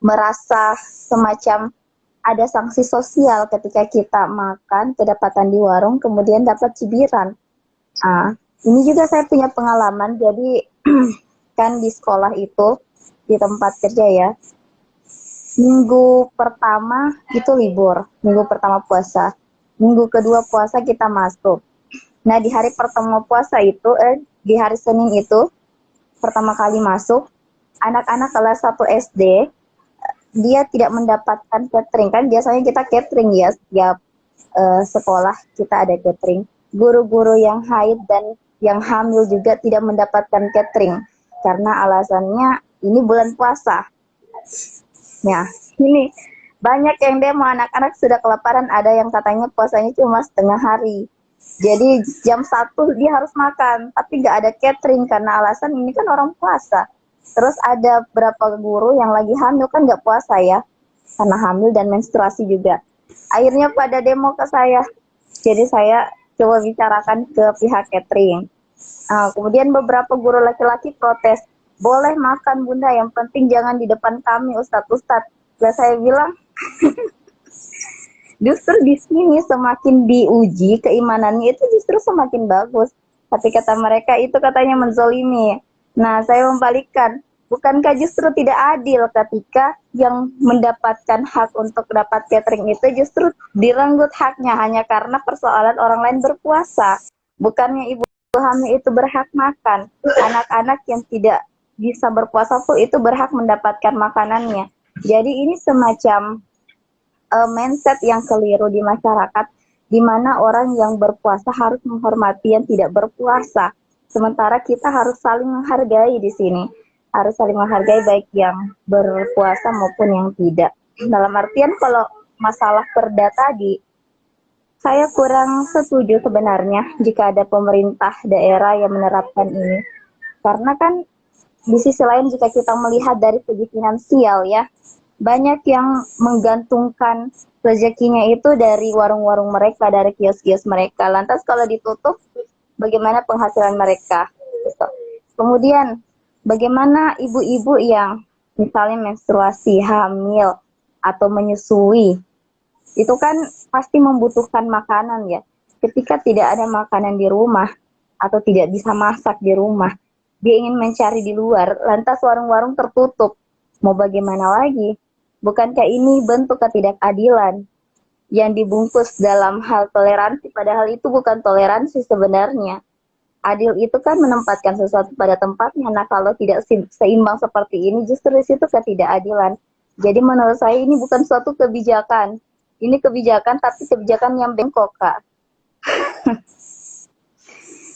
merasa semacam ada sanksi sosial ketika kita makan kedapatan di warung kemudian dapat cibiran. Ini juga saya punya pengalaman. Jadi kan di sekolah itu, di tempat kerja ya, minggu pertama itu libur, minggu pertama puasa, minggu kedua puasa kita masuk. Nah, di hari pertama puasa itu, di hari Senin itu pertama kali masuk, anak-anak kelas 1 SD dia tidak mendapatkan catering. Kan biasanya kita catering ya, setiap sekolah kita ada catering. Guru-guru yang haid dan yang hamil juga tidak mendapatkan catering karena alasannya ini bulan puasa. Ya, ini banyak yang demo, anak-anak sudah kelaparan, ada yang katanya puasanya cuma setengah hari. Jadi jam 1 dia harus makan, tapi nggak ada catering karena alasan ini kan orang puasa. Terus ada berapa guru yang lagi hamil kan nggak puasa ya, karena hamil dan menstruasi juga. Akhirnya pada demo ke saya. Jadi saya coba bicarakan ke pihak catering. Kemudian beberapa guru laki-laki protes, boleh makan bunda, yang penting jangan di depan kami ustadz. Lah saya bilang, justru di sini semakin diuji keimanannya itu justru semakin bagus. Tapi kata mereka itu katanya menzolimi. Nah, saya membalikkan, bukankah justru tidak adil ketika yang mendapatkan hak untuk dapat catering itu justru direnggut haknya hanya karena persoalan orang lain berpuasa. Bukannya ibu hamil itu berhak makan. Anak-anak yang tidak bisa berpuasa pun itu berhak mendapatkan makanannya. Jadi ini semacam mindset yang keliru di masyarakat, di mana orang yang berpuasa harus menghormati yang tidak berpuasa. Sementara kita harus saling menghargai di sini. Harus saling menghargai baik yang berpuasa maupun yang tidak. Dalam artian kalau masalah perda tadi, saya kurang setuju sebenarnya jika ada pemerintah daerah yang menerapkan ini. Karena kan di sisi lain jika kita melihat dari segi finansial ya, banyak yang menggantungkan rezekinya itu dari warung-warung mereka, dari kios-kios mereka. Lantas kalau ditutup, bagaimana penghasilan mereka? Gitu. Kemudian Bagaimana ibu-ibu yang misalnya menstruasi, hamil, atau menyusui, itu kan pasti membutuhkan makanan ya. Ketika tidak ada makanan di rumah atau tidak bisa masak di rumah, dia ingin mencari di luar, lantas warung-warung tertutup. Mau bagaimana lagi? Bukankah ini bentuk ketidakadilan yang dibungkus dalam hal toleransi, padahal itu bukan toleransi sebenarnya. Adil itu kan menempatkan sesuatu pada tempatnya. Nah, kalau tidak seimbang seperti ini, justru di situ ketidakadilan. Jadi menurut saya ini bukan suatu kebijakan. Ini kebijakan, tapi kebijakan yang bengkok, Kak.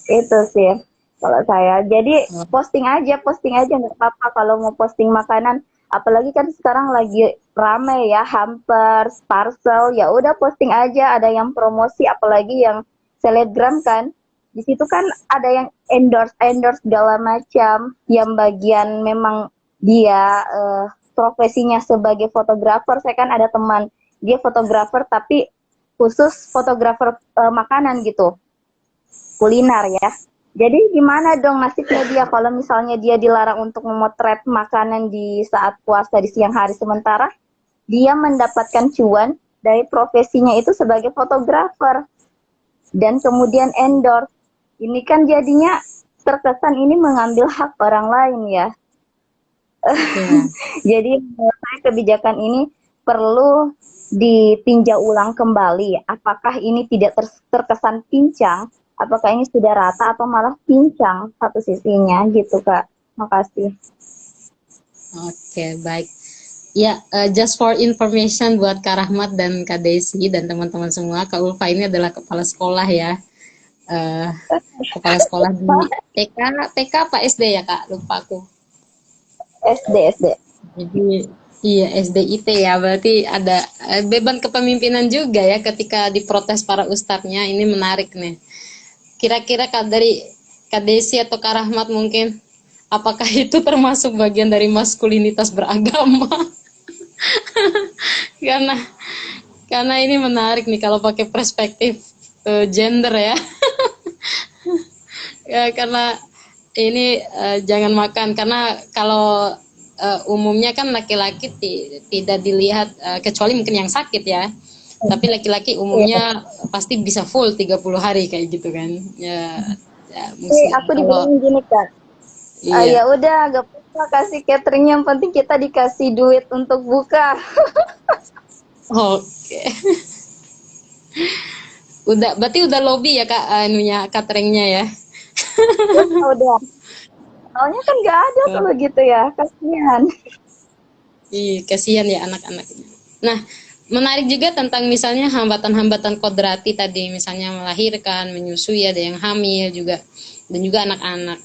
Itu sih kalau saya. Jadi posting aja nggak apa-apa kalau mau posting makanan. Apalagi kan sekarang lagi rame ya, hampers, parcel, ya udah posting aja. Ada yang promosi, apalagi yang selebgram kan. Di situ kan ada yang endorse segala macam. Yang bagian memang dia profesinya sebagai fotografer. Saya kan ada teman dia fotografer tapi khusus fotografer makanan gitu, kuliner ya. Jadi gimana dong nasibnya dia kalau misalnya dia dilarang untuk memotret makanan di saat puasa di siang hari, sementara dia mendapatkan cuan dari profesinya itu sebagai fotografer dan kemudian endorse. Ini kan jadinya terkesan ini mengambil hak orang lain ya. Ya. Jadi menurut saya kebijakan ini perlu ditinjau ulang kembali. Apakah ini tidak terkesan pincang? Apakah ini sudah rata atau malah pincang satu sisinya gitu, Kak. Makasih. Oke, baik. Ya, just for information buat Kak Rahmat dan Kak Desi dan teman-teman semua, Kak Ulfa ini adalah kepala sekolah ya. Kepala sekolah di TK apa SD ya Kak? Lupa aku. SD. Jadi iya SDIT ya, berarti ada beban kepemimpinan juga ya ketika diprotes para ustadznya. Ini menarik nih. Kira-kira dari Kak Desi atau Kak Rahmat mungkin, apakah itu termasuk bagian dari maskulinitas beragama? karena karena ini menarik nih kalau pakai perspektif gender ya. Ya karena ini jangan makan, karena kalau umumnya kan laki-laki tidak dilihat kecuali mungkin yang sakit ya. Tapi laki-laki umumnya pasti bisa full 30 hari kayak gitu kan. Ya mesti Aku kalau dibilang gini, Kak. iya. Ya udah, gak apa-apa kasih catering, yang penting kita dikasih duit untuk buka. Oke. Udah berarti udah lobby ya Kak anunya cateringnya ya. Udah. Soalnya kan gak ada kalau gitu ya, kasihan. Ih, kasihan ya anak-anaknya. Nah, menarik juga tentang misalnya hambatan-hambatan kodrati tadi, misalnya melahirkan, menyusui, ada yang hamil juga, dan juga anak-anak.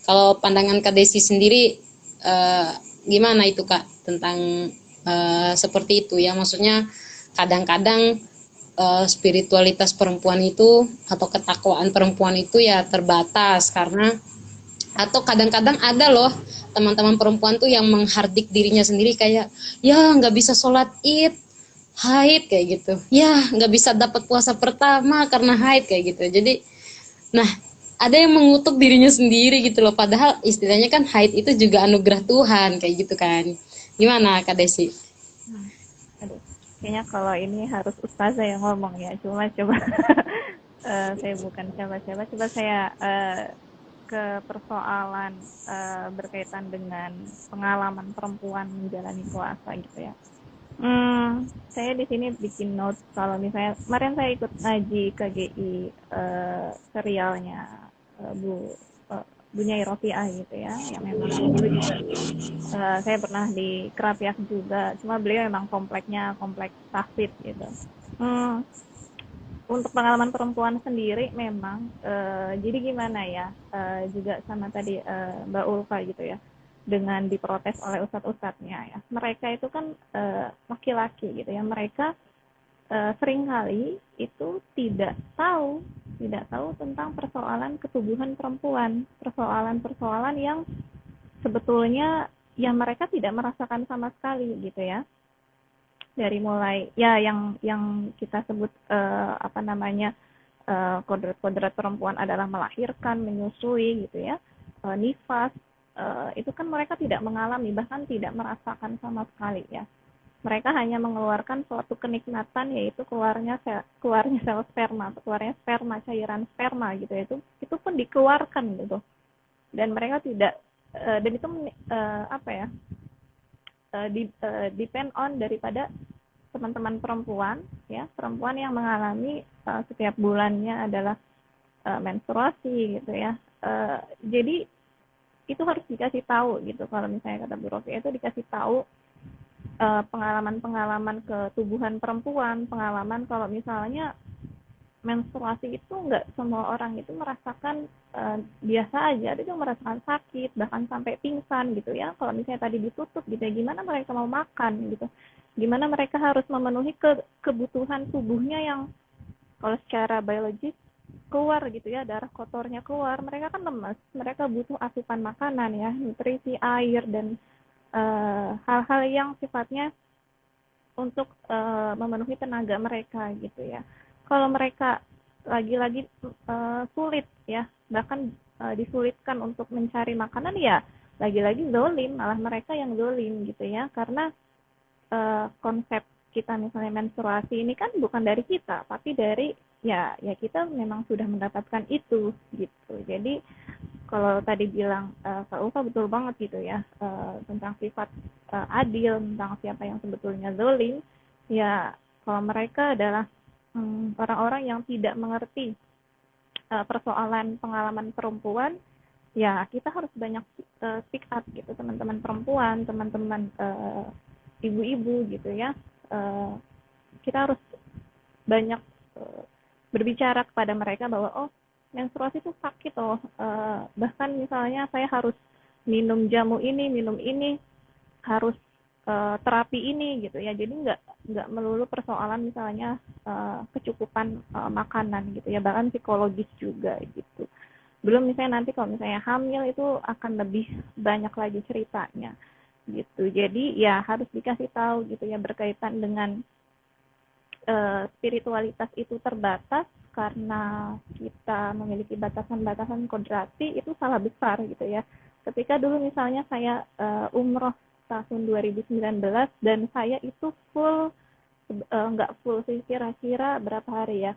Kalau pandangan Kak Desi sendiri, eh, gimana itu Kak tentang seperti itu ya? Maksudnya kadang-kadang spiritualitas perempuan itu atau ketakwaan perempuan itu ya terbatas karena, atau kadang-kadang ada loh teman-teman perempuan tuh yang menghardik dirinya sendiri kayak ya nggak bisa sholat id haid kayak gitu, ya nggak bisa dapat puasa pertama karena haid kayak gitu. Jadi nah ada yang mengutuk dirinya sendiri gitu loh, padahal istilahnya kan haid itu juga anugerah Tuhan kayak gitu kan. Gimana Kak Desi? Aduh, kayaknya kalau ini harus ustazah yang ngomong ya. Cuma coba saya bukan siapa-siapa. Coba saya ke persoalan berkaitan dengan pengalaman perempuan menjalani puasa gitu ya. Saya di sini bikin note kalau misalnya kemarin saya ikut ngaji KGI serialnya Bu Nyai Rofiah gitu ya, yang memang dulu juga saya pernah di Kerapiak juga, cuma beliau memang kompleks tahfidz gitu. Untuk pengalaman perempuan sendiri memang jadi gimana ya, juga sama tadi Mbak Ulfa gitu ya, dengan diprotes oleh ustadz-ustadznya ya, mereka itu kan laki-laki gitu ya, mereka seringkali itu tidak tahu tentang persoalan ketubuhan perempuan, persoalan-persoalan yang sebetulnya yang mereka tidak merasakan sama sekali gitu ya. Dari mulai ya yang kita sebut kodrat-kodrat perempuan adalah melahirkan, menyusui gitu ya, nifas, itu kan mereka tidak mengalami, bahkan tidak merasakan sama sekali ya. Mereka hanya mengeluarkan suatu kenikmatan, yaitu keluarnya sel sperma, keluarnya sperma, cairan sperma gitu ya. Itu pun dikeluarkan gitu. Dan mereka tidak dan itu apa ya? Depend on daripada teman-teman perempuan ya, perempuan yang mengalami setiap bulannya adalah menstruasi gitu ya. Jadi itu harus dikasih tahu gitu. Kalau misalnya kata Bu Rofi itu dikasih tahu pengalaman-pengalaman ketubuhan perempuan, pengalaman kalau misalnya menstruasi itu nggak semua orang itu merasakan biasa aja, ada yang merasakan sakit, bahkan sampai pingsan gitu ya. Kalau misalnya tadi ditutup gitu ya, gimana mereka mau makan gitu, gimana mereka harus memenuhi kebutuhan tubuhnya yang kalau secara biologis keluar gitu ya, darah kotornya keluar, mereka kan lemas, mereka butuh asupan makanan ya, nutrisi, air, dan hal-hal yang sifatnya untuk memenuhi tenaga mereka gitu ya. Kalau mereka lagi-lagi sulit ya, bahkan disulitkan untuk mencari makanan ya, lagi-lagi zolim, malah mereka yang zolim gitu ya, karena konsep kita misalnya menstruasi ini kan bukan dari kita, tapi dari ya kita memang sudah mendapatkan itu gitu. Jadi kalau tadi bilang Kak Ulfa betul banget gitu ya, tentang sifat adil, tentang siapa yang sebetulnya zalim, ya kalau mereka adalah orang-orang yang tidak mengerti persoalan pengalaman perempuan, ya kita harus banyak speak up gitu, teman-teman perempuan, teman-teman ibu-ibu gitu ya. Kita harus banyak berbicara kepada mereka bahwa oh, menstruasi itu sakit loh, bahkan misalnya saya harus minum jamu ini, minum ini, harus terapi ini gitu ya. Jadi nggak melulu persoalan misalnya kecukupan makanan gitu ya, bahkan psikologis juga gitu. Belum misalnya nanti kalau misalnya hamil itu akan lebih banyak lagi ceritanya gitu. Jadi ya harus dikasih tahu gitu ya, berkaitan dengan spiritualitas itu terbatas karena kita memiliki batasan-batasan kodrati, itu salah besar gitu ya. Ketika dulu misalnya saya umroh tahun 2019 dan saya itu full, nggak full sih, kira-kira berapa hari ya,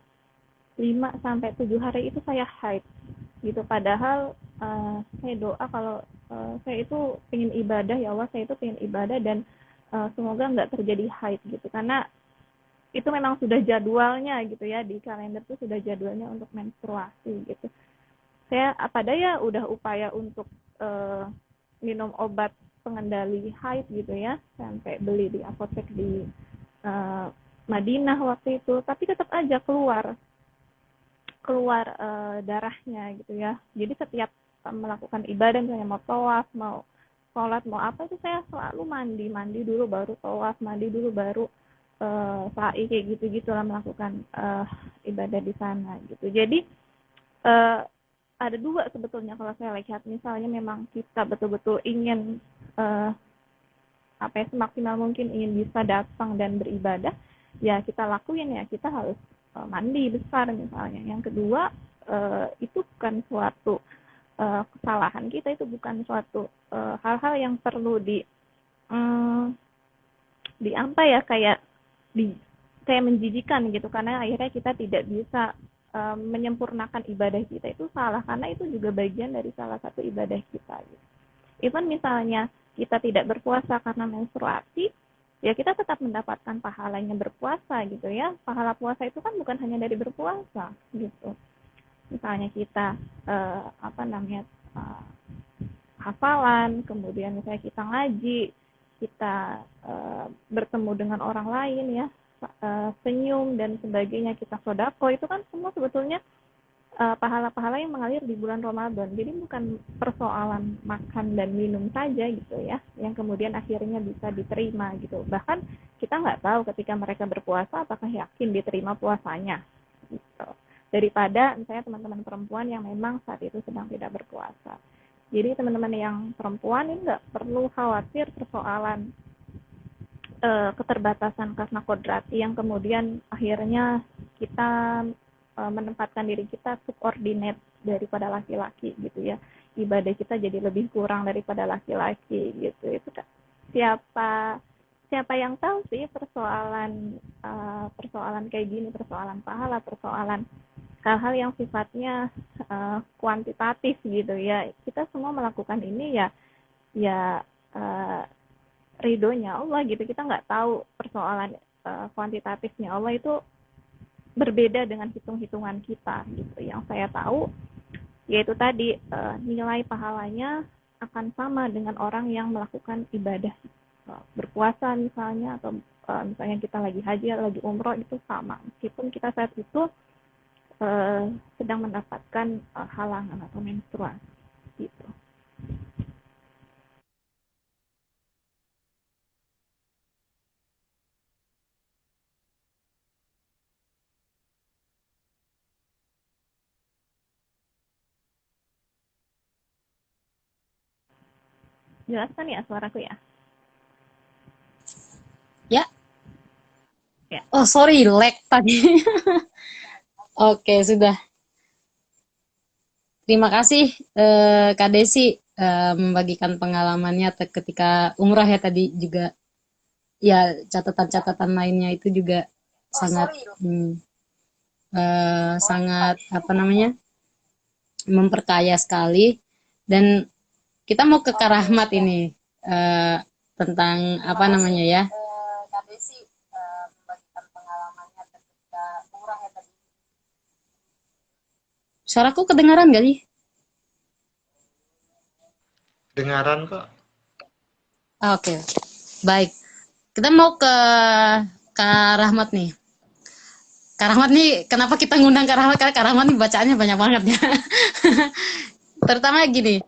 5-7 hari itu saya haid gitu. Padahal saya doa kalau saya itu pengen ibadah, ya Allah saya itu pengen ibadah dan semoga nggak terjadi haid gitu, karena itu memang sudah jadwalnya gitu ya, di kalender itu sudah jadwalnya untuk menstruasi gitu. Saya apa daya udah upaya untuk minum obat pengendali haid gitu ya, sampai beli di apotek di Madinah waktu itu, tapi tetap aja keluar darahnya gitu ya. Jadi setiap melakukan ibadah, misalnya mau tawaf, mau sholat, mau apa, itu saya selalu mandi dulu baru tawaf, mandi dulu baru sa'i, kayak gitu-gitulah melakukan ibadah di sana gitu. Jadi ada dua sebetulnya kalau saya lihat, misalnya memang kita betul-betul ingin semaksimal mungkin ingin bisa datang dan beribadah, ya kita lakuin ya, kita harus mandi besar misalnya. Yang kedua, itu bukan suatu kesalahan kita, itu bukan suatu hal-hal yang perlu kayak menjijikan gitu, karena akhirnya kita tidak bisa menyempurnakan ibadah kita. Itu salah, karena itu juga bagian dari salah satu ibadah kita gitu. Even misalnya kita tidak berpuasa karena menstruasi, ya kita tetap mendapatkan pahalanya berpuasa gitu ya. Pahala puasa itu kan bukan hanya dari berpuasa gitu. Misalnya kita hafalan, kemudian misalnya kita ngaji, kita bertemu dengan orang lain ya, senyum dan sebagainya, kita sodako, itu kan semua sebetulnya pahala-pahala yang mengalir di bulan Ramadan. Jadi bukan persoalan makan dan minum saja gitu ya, yang kemudian akhirnya bisa diterima gitu. Bahkan kita nggak tahu ketika mereka berpuasa apakah yakin diterima puasanya gitu, daripada misalnya teman-teman perempuan yang memang saat itu sedang tidak berpuasa. Jadi teman-teman yang perempuan ini nggak perlu khawatir persoalan keterbatasan karena kodrati yang kemudian akhirnya kita menempatkan diri kita subordinate daripada laki-laki gitu ya. ibadah kita jadi lebih kurang daripada laki-laki gitu. Itu kan siapa siapa yang tahu sih persoalan kayak gini, persoalan pahala, persoalan hal-hal yang sifatnya kuantitatif gitu ya. Kita semua melakukan ini ya uh, ridhonya Allah gitu. Kita nggak tahu persoalan kuantitatifnya Allah itu berbeda dengan hitung-hitungan kita gitu. Yang saya tahu yaitu tadi nilai pahalanya akan sama dengan orang yang melakukan ibadah berpuasa misalnya, atau misalnya kita lagi haji, lagi umroh, itu sama meskipun kita saat itu sedang mendapatkan halangan atau menstruasi gitu. Jelas kan ya suaraku ya? Ya. Ya. Oh, sorry, lag tadi. Oke, sudah. Terima kasih Kak Desi membagikan pengalamannya ketika umrah ya tadi juga. Ya, catatan-catatan lainnya itu juga sangat sangat apa namanya? Memperkaya sekali. Dan kita mau ke Kak Rahmat ini tentang apa namanya ya? Kak Desi membagikan pengalamannya ketika umrah ya tadi. Suaraku kedengaran gak sih? Dengaran kok. Oke. Baik. Kita mau ke Kak Rahmat nih. Kak Rahmat nih, kenapa kita ngundang Kak Rahmat? Karena Kak Rahmat nih bacaannya banyak banget ya. Terutama gini,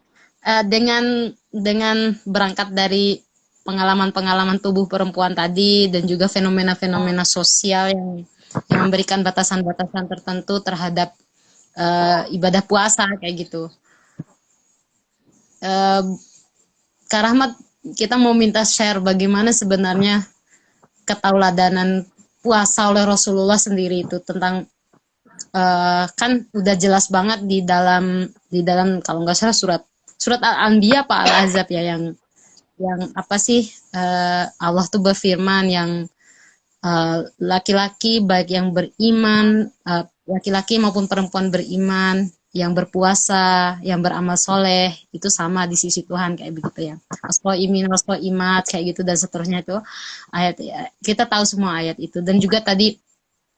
dengan berangkat dari pengalaman-pengalaman tubuh perempuan tadi dan juga fenomena-fenomena sosial yang memberikan batasan-batasan tertentu terhadap ibadah puasa kayak gitu. Kak Rahmat, kita mau minta share bagaimana sebenarnya ketauladanan puasa oleh Rasulullah sendiri itu tentang kan udah jelas banget di dalam kalau nggak salah surat Al-Anbiya apa Al-Ahzab ya yang apa sih Allah tuh berfirman yang laki-laki baik yang beriman, laki-laki maupun perempuan beriman, yang berpuasa, yang beramal soleh, itu sama di sisi Tuhan kayak begitu ya. Wasqaimin, wasqaimat kayak gitu dan seterusnya itu ayat ya. Kita tahu semua ayat itu dan juga tadi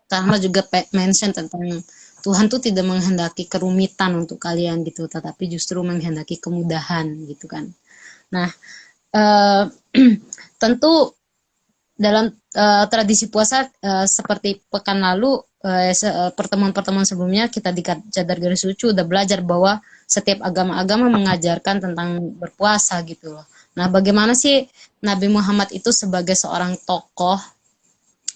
karena juga mention tentang Tuhan tuh tidak menghendaki kerumitan untuk kalian gitu, tetapi justru menghendaki kemudahan gitu kan. Nah, tentu dalam tradisi puasa seperti pekan lalu pertemuan-pertemuan sebelumnya kita di Cadar Garis Lucu udah belajar bahwa setiap agama-agama mengajarkan tentang berpuasa gitu loh. Nah, bagaimana sih Nabi Muhammad itu sebagai seorang tokoh,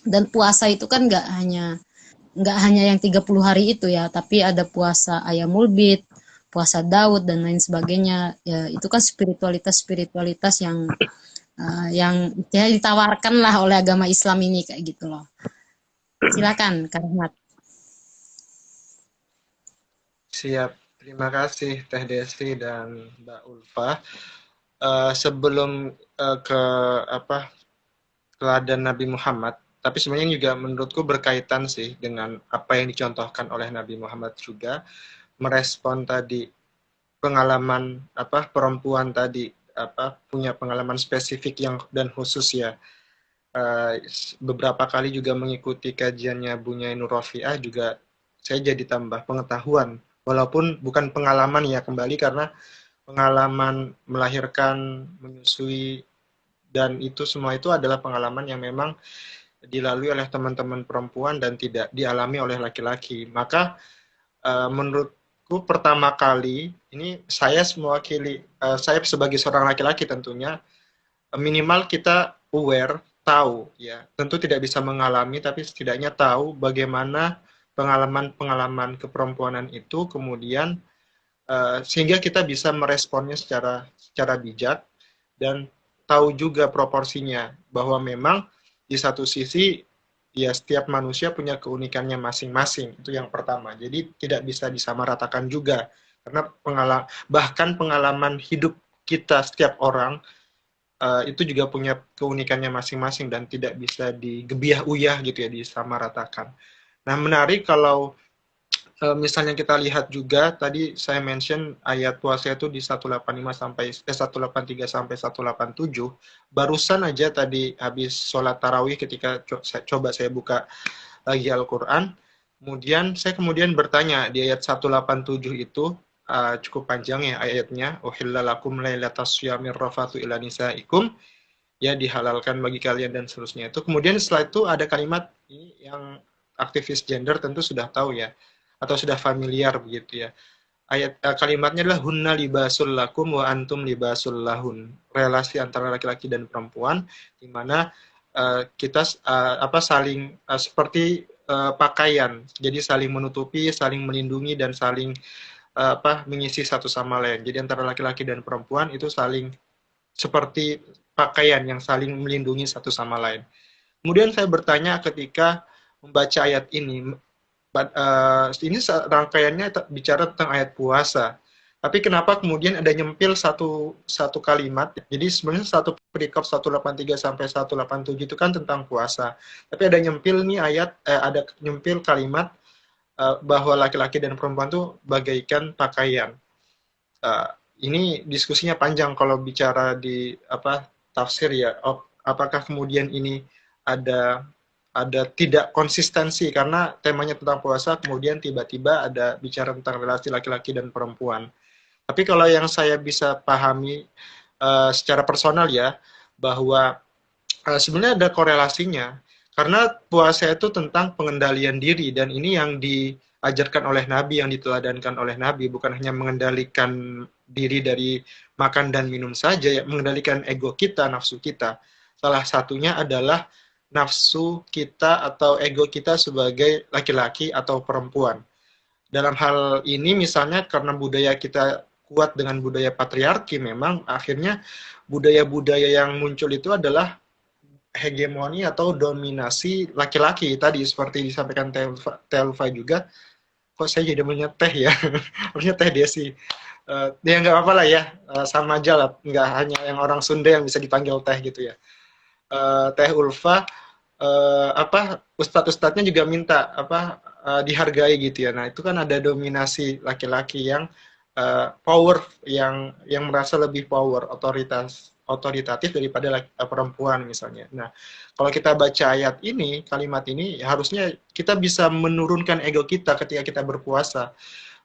dan puasa itu kan nggak hanya yang 30 hari itu ya, tapi ada puasa Ayamul Bid, puasa Daud dan lain sebagainya. Ya, itu kan spiritualitas yang ya ditawarkan lah oleh agama Islam ini kayak gitu loh. Silakan Kak Rahmat. Siap, terima kasih Teh Desi dan Mbak Ulfa. Sebelum ke teladan Nabi Muhammad, tapi sebenarnya juga menurutku berkaitan sih dengan apa yang dicontohkan oleh Nabi Muhammad juga, merespon tadi pengalaman perempuan tadi punya pengalaman spesifik yang dan khusus ya. Beberapa kali juga mengikuti kajiannya Bunyai Nur Rafi'ah juga saya jadi tambah pengetahuan, walaupun bukan pengalaman ya, kembali karena pengalaman melahirkan, menyusui, dan itu semua itu adalah pengalaman yang memang dilalui oleh teman-teman perempuan dan tidak dialami oleh laki-laki. Maka menurutku pertama kali ini saya mewakili saya sebagai seorang laki-laki tentunya minimal kita aware, tahu ya, tentu tidak bisa mengalami tapi setidaknya tahu bagaimana pengalaman-pengalaman keperempuanan itu kemudian sehingga kita bisa meresponnya secara bijak dan tahu juga proporsinya bahwa memang di satu sisi ya setiap manusia punya keunikannya masing-masing, itu yang pertama. Jadi tidak bisa disamaratakan juga Karena bahkan pengalaman hidup kita setiap orang itu juga punya keunikannya masing-masing dan tidak bisa digebiah uyah gitu ya, disamaratakan. Nah, menarik kalau misalnya kita lihat juga tadi saya mention ayat puasa itu di 185 sampai 183 sampai 187. Barusan aja tadi habis sholat tarawih ketika coba saya buka lagi Al-Qur'an. Kemudian bertanya di ayat 187 itu cukup panjang ya ayatnya. Uhilla lakum lailatas syiyamir rafathu ila nisaikum, ya dihalalkan bagi kalian dan seterusnya itu. Kemudian setelah itu ada kalimat ini yang aktivis gender tentu sudah tahu ya, atau sudah familiar begitu ya. Kalimatnya adalah hunna libasul lakum wa antum libasul lahun. Relasi antara laki-laki dan perempuan di mana kita saling seperti pakaian. Jadi saling menutupi, saling melindungi dan saling mengisi satu sama lain. Jadi antara laki-laki dan perempuan itu saling seperti pakaian yang saling melindungi satu sama lain. Kemudian saya bertanya ketika membaca ayat ini rangkaiannya bicara tentang ayat puasa. Tapi kenapa kemudian ada nyempil satu kalimat? Jadi sebenarnya satu perikop 183 sampai 187 itu kan tentang puasa. Tapi ada nyempil nih ada nyempil kalimat bahwa laki-laki dan perempuan itu bagaikan pakaian. Ini diskusinya panjang kalau bicara di tafsir ya. Apakah kemudian ini ada tidak konsistensi karena temanya tentang puasa, kemudian tiba-tiba ada bicara tentang relasi laki-laki dan perempuan. Tapi kalau yang saya bisa pahami secara personal ya, bahwa sebenarnya ada korelasinya. Karena puasa itu tentang pengendalian diri, dan ini yang diajarkan oleh Nabi, yang diteladankan oleh Nabi, bukan hanya mengendalikan diri dari makan dan minum saja, ya, mengendalikan ego kita, nafsu kita. Salah satunya adalah nafsu kita atau ego kita sebagai laki-laki atau perempuan. Dalam hal ini misalnya karena budaya kita kuat dengan budaya patriarki, memang akhirnya budaya-budaya yang muncul itu adalah hegemoni atau dominasi laki-laki tadi, seperti disampaikan Telva juga. Kok saya jadi namanya teh ya? Harusnya Teh Desi. Ya nggak apa-apa lah ya, sama aja lah, nggak hanya yang orang Sunda yang bisa dipanggil teh gitu ya. Teh Ulfa, ustadz-ustadznya juga minta dihargai gitu ya. Nah itu kan ada dominasi laki-laki yang power, yang merasa lebih power, otoritatif daripada perempuan misalnya. Nah kalau kita baca ayat ini, kalimat ini, harusnya kita bisa menurunkan ego kita ketika kita berpuasa.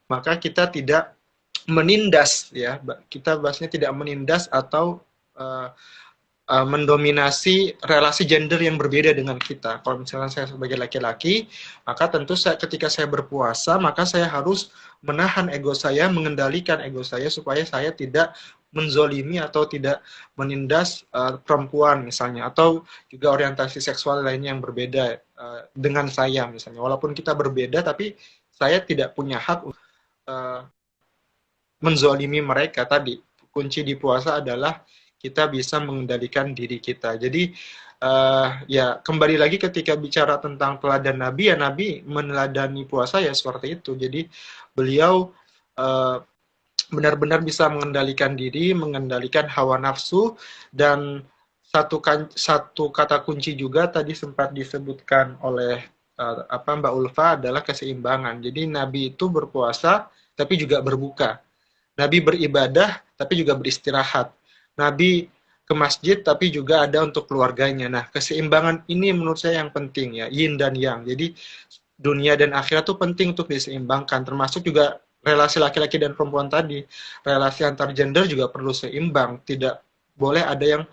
Maka kita tidak menindas ya, kita bahasnya tidak menindas atau mendominasi relasi gender yang berbeda dengan kita. Kalau misalnya saya sebagai laki-laki, maka tentu ketika saya berpuasa, maka saya harus menahan ego saya, mengendalikan ego saya supaya saya tidak menzolimi atau tidak menindas perempuan misalnya, atau juga orientasi seksual lainnya yang berbeda dengan saya misalnya. Walaupun kita berbeda, tapi saya tidak punya hak menzolimi mereka. Tadi kunci di puasa adalah kita bisa mengendalikan diri kita. Jadi ya kembali lagi ketika bicara tentang teladan Nabi, ya Nabi meneladani puasa ya seperti itu. Jadi beliau benar-benar bisa mengendalikan diri, mengendalikan hawa nafsu, dan satu kata kunci juga tadi sempat disebutkan oleh Mbak Ulfa adalah keseimbangan. Jadi Nabi itu berpuasa tapi juga berbuka. Nabi beribadah tapi juga beristirahat. Nabi ke masjid tapi juga ada untuk keluarganya. Nah, keseimbangan ini menurut saya yang penting ya, yin dan yang. Jadi dunia dan akhirat itu penting untuk diseimbangkan, termasuk juga relasi laki-laki dan perempuan tadi. Relasi antar gender juga perlu seimbang, tidak boleh ada yang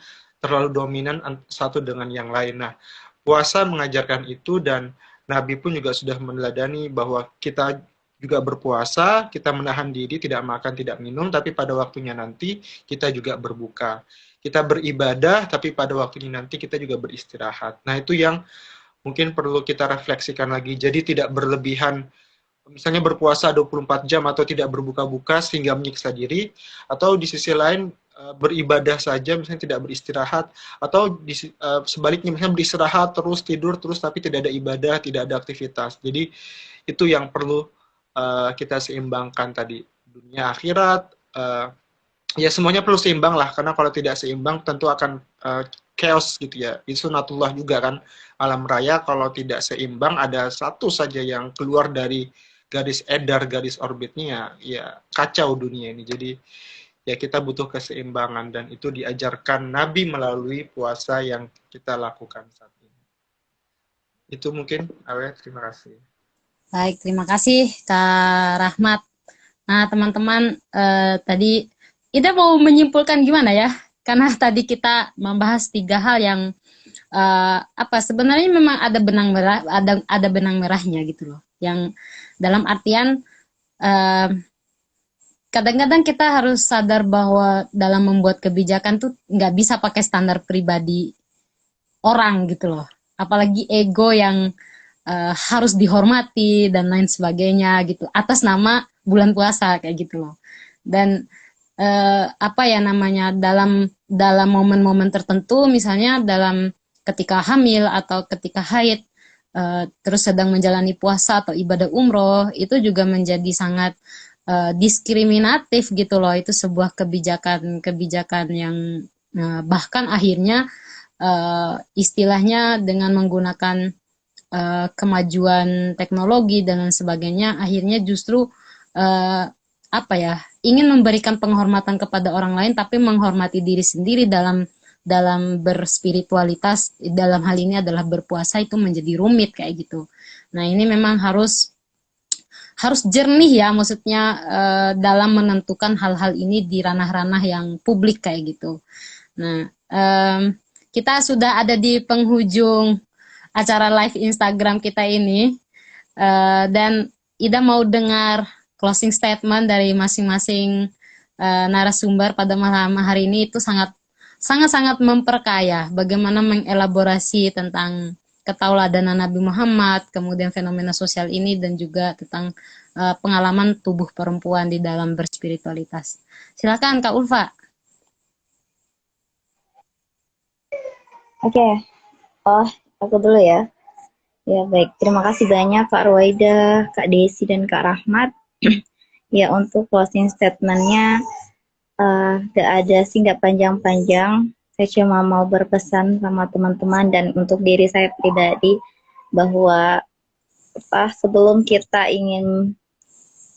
terlalu dominan satu dengan yang lain. Nah, puasa mengajarkan itu, dan Nabi pun juga sudah meneladani bahwa kita juga berpuasa, kita menahan diri, tidak makan, tidak minum, tapi pada waktunya nanti kita juga berbuka. Kita beribadah, tapi pada waktunya nanti kita juga beristirahat. Nah, itu yang mungkin perlu kita refleksikan lagi. Jadi tidak berlebihan, misalnya berpuasa 24 jam atau tidak berbuka-buka sehingga menyiksa diri, atau di sisi lain beribadah saja, misalnya tidak beristirahat, atau sebaliknya misalnya beristirahat terus, tidur terus, tapi tidak ada ibadah, tidak ada aktivitas. Jadi itu yang perlu kita seimbangkan tadi. dunia akhirat. Ya semuanya perlu seimbang lah, karena kalau tidak seimbang tentu akan chaos gitu ya. Itu sunatullah juga kan, alam raya kalau tidak seimbang, ada satu saja yang keluar dari garis edar, garis orbitnya, ya kacau dunia ini. Jadi ya kita butuh keseimbangan, dan itu diajarkan Nabi melalui puasa yang kita lakukan saat ini. Itu mungkin, Awe, terima kasih. Baik, terima kasih Kak Rahmat. Nah, teman-teman, tadi Ida mau menyimpulkan gimana ya? Karena tadi kita membahas 3 hal yang sebenarnya memang ada benang merah, ada benang merahnya gitu loh. Yang dalam artian kadang-kadang kita harus sadar bahwa dalam membuat kebijakan tuh nggak bisa pakai standar pribadi orang gitu loh. Apalagi ego yang harus dihormati dan lain sebagainya gitu atas nama bulan puasa kayak gitu loh. Dan dalam momen-momen tertentu, misalnya dalam ketika hamil atau ketika haid, terus sedang menjalani puasa atau ibadah umroh, itu juga menjadi sangat diskriminatif gitu loh. Itu sebuah kebijakan yang bahkan akhirnya istilahnya dengan menggunakan kemajuan teknologi dan sebagainya, akhirnya justru ingin memberikan penghormatan kepada orang lain, tapi menghormati diri sendiri dalam berspiritualitas, dalam hal ini adalah berpuasa, itu menjadi rumit kayak gitu. Nah, ini memang harus jernih ya, maksudnya dalam menentukan hal-hal ini di ranah-ranah yang publik kayak gitu. Nah, kita sudah ada di penghujung acara live Instagram kita ini, dan Ida mau dengar closing statement dari masing-masing narasumber pada malam hari ini. Itu sangat memperkaya bagaimana mengelaborasi tentang ketauladanan Nabi Muhammad, kemudian fenomena sosial ini, dan juga tentang pengalaman tubuh perempuan di dalam berspiritualitas. Silakan Kak Ulfa. Oke. Aku dulu ya. Ya, baik. Terima kasih banyak Kak Ruwaida, Kak Desi, dan Kak Rahmat. Ya, untuk closing statement-nya, gak ada sih, gak panjang-panjang. Saya cuma mau berpesan sama teman-teman dan untuk diri saya pribadi, bahwa sebelum kita ingin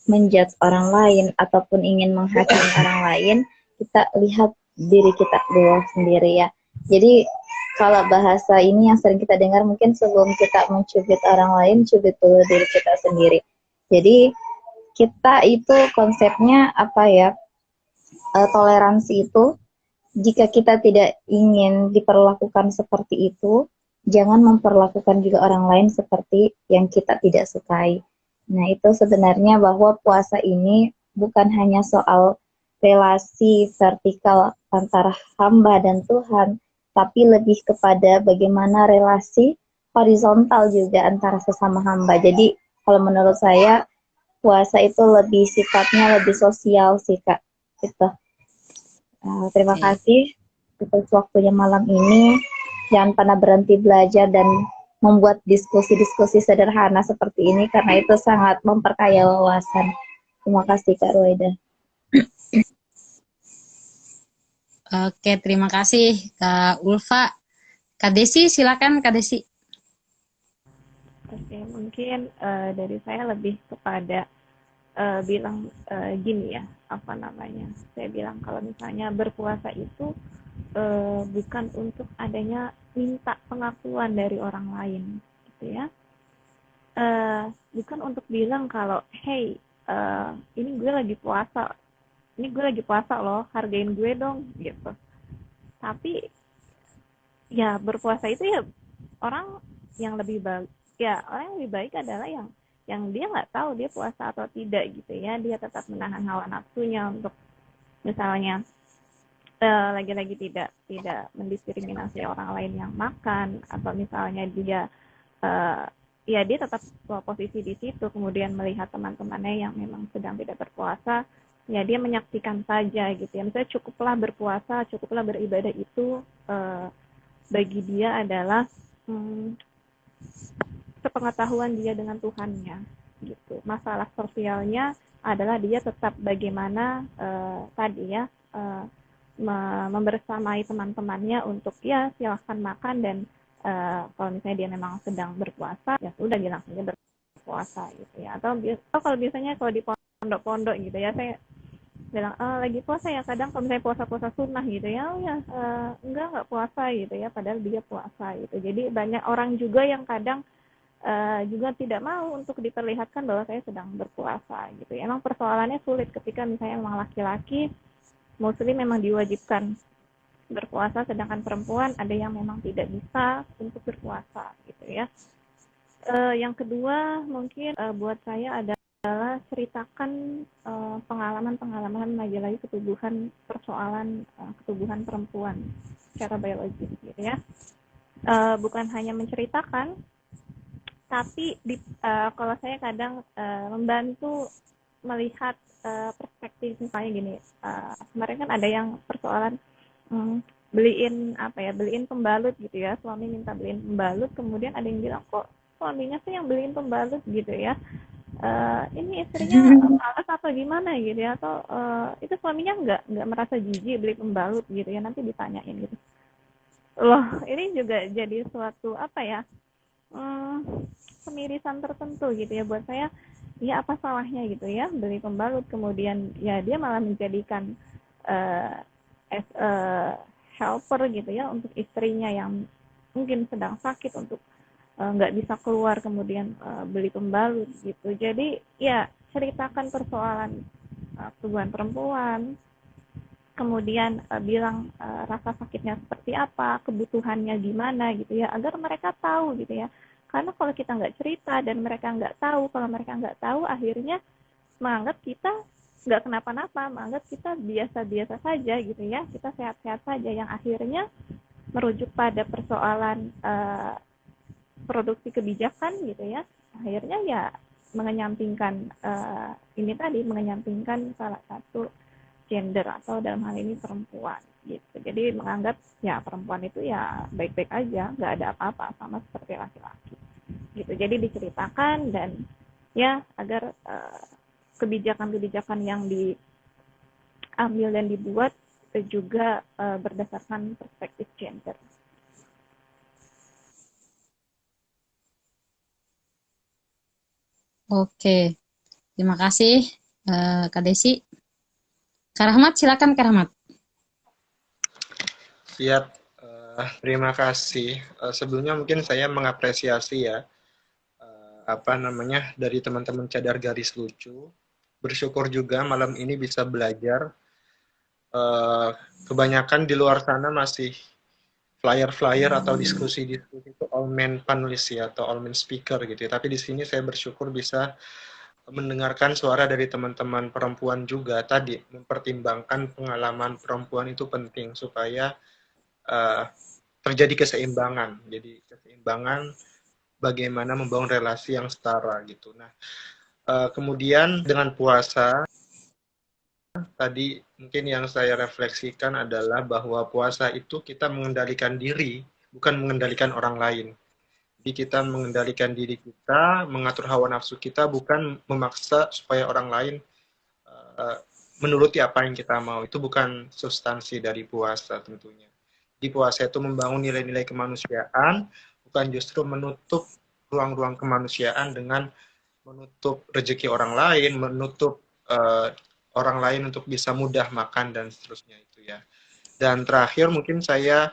menjudge orang lain ataupun ingin menghakimi orang lain, kita lihat diri kita dulu sendiri ya. Jadi kalau bahasa ini yang sering kita dengar, mungkin sebelum kita mencubit orang lain, cubit dulu diri kita sendiri. Jadi kita itu konsepnya toleransi itu, jika kita tidak ingin diperlakukan seperti itu, jangan memperlakukan juga orang lain seperti yang kita tidak sukai. Nah, itu sebenarnya bahwa puasa ini bukan hanya soal relasi vertikal antara hamba dan Tuhan, tapi lebih kepada bagaimana relasi horizontal juga antara sesama hamba. Jadi kalau menurut saya, puasa itu lebih sifatnya lebih sosial sih Kak. Gitu. Terima kasih untuk waktunya malam ini. Jangan pernah berhenti belajar dan membuat diskusi-diskusi sederhana seperti ini, karena itu sangat memperkaya wawasan. Terima kasih Kak Ruwaida. Oke, terima kasih Kak Ulfa. Kak Desi, silakan Kak Desi. Oke, mungkin dari saya lebih kepada bilang gini ya, saya bilang kalau misalnya berpuasa itu bukan untuk adanya minta pengakuan dari orang lain gitu ya, bukan untuk bilang kalau hey, ini gue lagi puasa loh, hargain gue dong gitu. Tapi ya berpuasa itu ya orang yang lebih baik adalah yang dia nggak tahu dia puasa atau tidak gitu ya, dia tetap menahan hawa nafsunya untuk misalnya lagi-lagi tidak mendiskriminasi orang lain yang makan, atau misalnya dia dia tetap posisi di situ, kemudian melihat teman-temannya yang memang sedang tidak berpuasa, ya dia menyaksikan saja gitu ya. Misalnya cukuplah berpuasa, cukuplah beribadah itu bagi dia adalah sepengetahuan dia dengan Tuhannya gitu. Masalah sosialnya adalah dia tetap bagaimana tadi ya membersamai teman-temannya untuk ya silahkan makan, dan kalau misalnya dia memang sedang berpuasa ya sudah bilang saja berpuasa gitu ya. Atau kalau biasanya kalau di pondok-pondok gitu ya, saya bilang lagi puasa ya, kadang kalau misalnya puasa-puasa sunnah gitu ya, oh ya enggak puasa gitu ya, padahal dia puasa gitu. Jadi banyak orang juga yang kadang juga tidak mau untuk diperlihatkan bahwa saya sedang berpuasa gitu ya. Emang persoalannya sulit ketika misalnya memang laki-laki muslim memang diwajibkan berpuasa, sedangkan perempuan ada yang memang tidak bisa untuk berpuasa gitu ya. Yang kedua mungkin buat saya adalah ceritakan pengalaman-pengalaman lagi-lagi persoalan ketubuhan perempuan secara biologis gitu ya. Bukan hanya menceritakan, tapi kalau saya kadang membantu melihat perspektif, misalnya gini, kemarin kan ada yang persoalan beliin pembalut gitu ya, suami minta beliin pembalut, kemudian ada yang bilang kok suaminya sih yang beliin pembalut gitu ya, ini istrinya malas atau gimana gitu ya, atau itu suaminya nggak merasa jijik beli pembalut gitu ya, nanti ditanyain gitu loh. Ini juga jadi suatu kemirisan tertentu gitu ya buat saya. Ya apa salahnya gitu ya beli pembalut, kemudian ya dia malah menjadikan as a helper gitu ya untuk istrinya yang mungkin sedang sakit, untuk nggak bisa keluar, kemudian beli pembalut gitu. Jadi ya ceritakan persoalan ketubuhan perempuan, kemudian bilang rasa sakitnya seperti apa, kebutuhannya gimana gitu ya, agar mereka tahu gitu ya. Karena kalau kita nggak cerita dan mereka nggak tahu, kalau mereka nggak tahu akhirnya menganggap kita nggak kenapa-napa, menganggap kita biasa-biasa saja gitu ya, kita sehat-sehat saja, yang akhirnya merujuk pada persoalan produksi kebijakan gitu ya. Akhirnya ya mengenyampingkan mengenyampingkan salah satu gender, atau dalam hal ini perempuan gitu. Jadi menganggap ya perempuan itu ya baik-baik aja, nggak ada apa-apa, sama seperti laki-laki gitu. Jadi diceritakan dan ya agar kebijakan-kebijakan yang diambil dan dibuat juga berdasarkan perspektif gender. Oke, terima kasih Kak Desi. Kak Rahmat, silakan Kak Rahmat. Siap, terima kasih. Sebelumnya mungkin saya mengapresiasi ya, dari teman-teman cadar garis lucu. Bersyukur juga malam ini bisa belajar. Kebanyakan di luar sana masih flyer-flyer atau diskusi-diskusi itu all men panelis ya, atau all men speaker gitu ya. Tapi di sini saya bersyukur bisa mendengarkan suara dari teman-teman perempuan juga tadi, mempertimbangkan pengalaman perempuan itu penting supaya terjadi keseimbangan. Jadi keseimbangan bagaimana membangun relasi yang setara gitu. Nah, kemudian dengan puasa tadi mungkin yang saya refleksikan adalah bahwa puasa itu kita mengendalikan diri, bukan mengendalikan orang lain. Jadi kita mengendalikan diri kita, mengatur hawa nafsu kita, bukan memaksa supaya orang lain menuruti apa yang kita mau. Itu bukan substansi dari puasa tentunya. Di puasa itu membangun nilai-nilai kemanusiaan, bukan justru menutup ruang-ruang kemanusiaan dengan menutup rezeki orang lain, menutup orang lain untuk bisa mudah makan dan seterusnya itu ya. Dan terakhir mungkin saya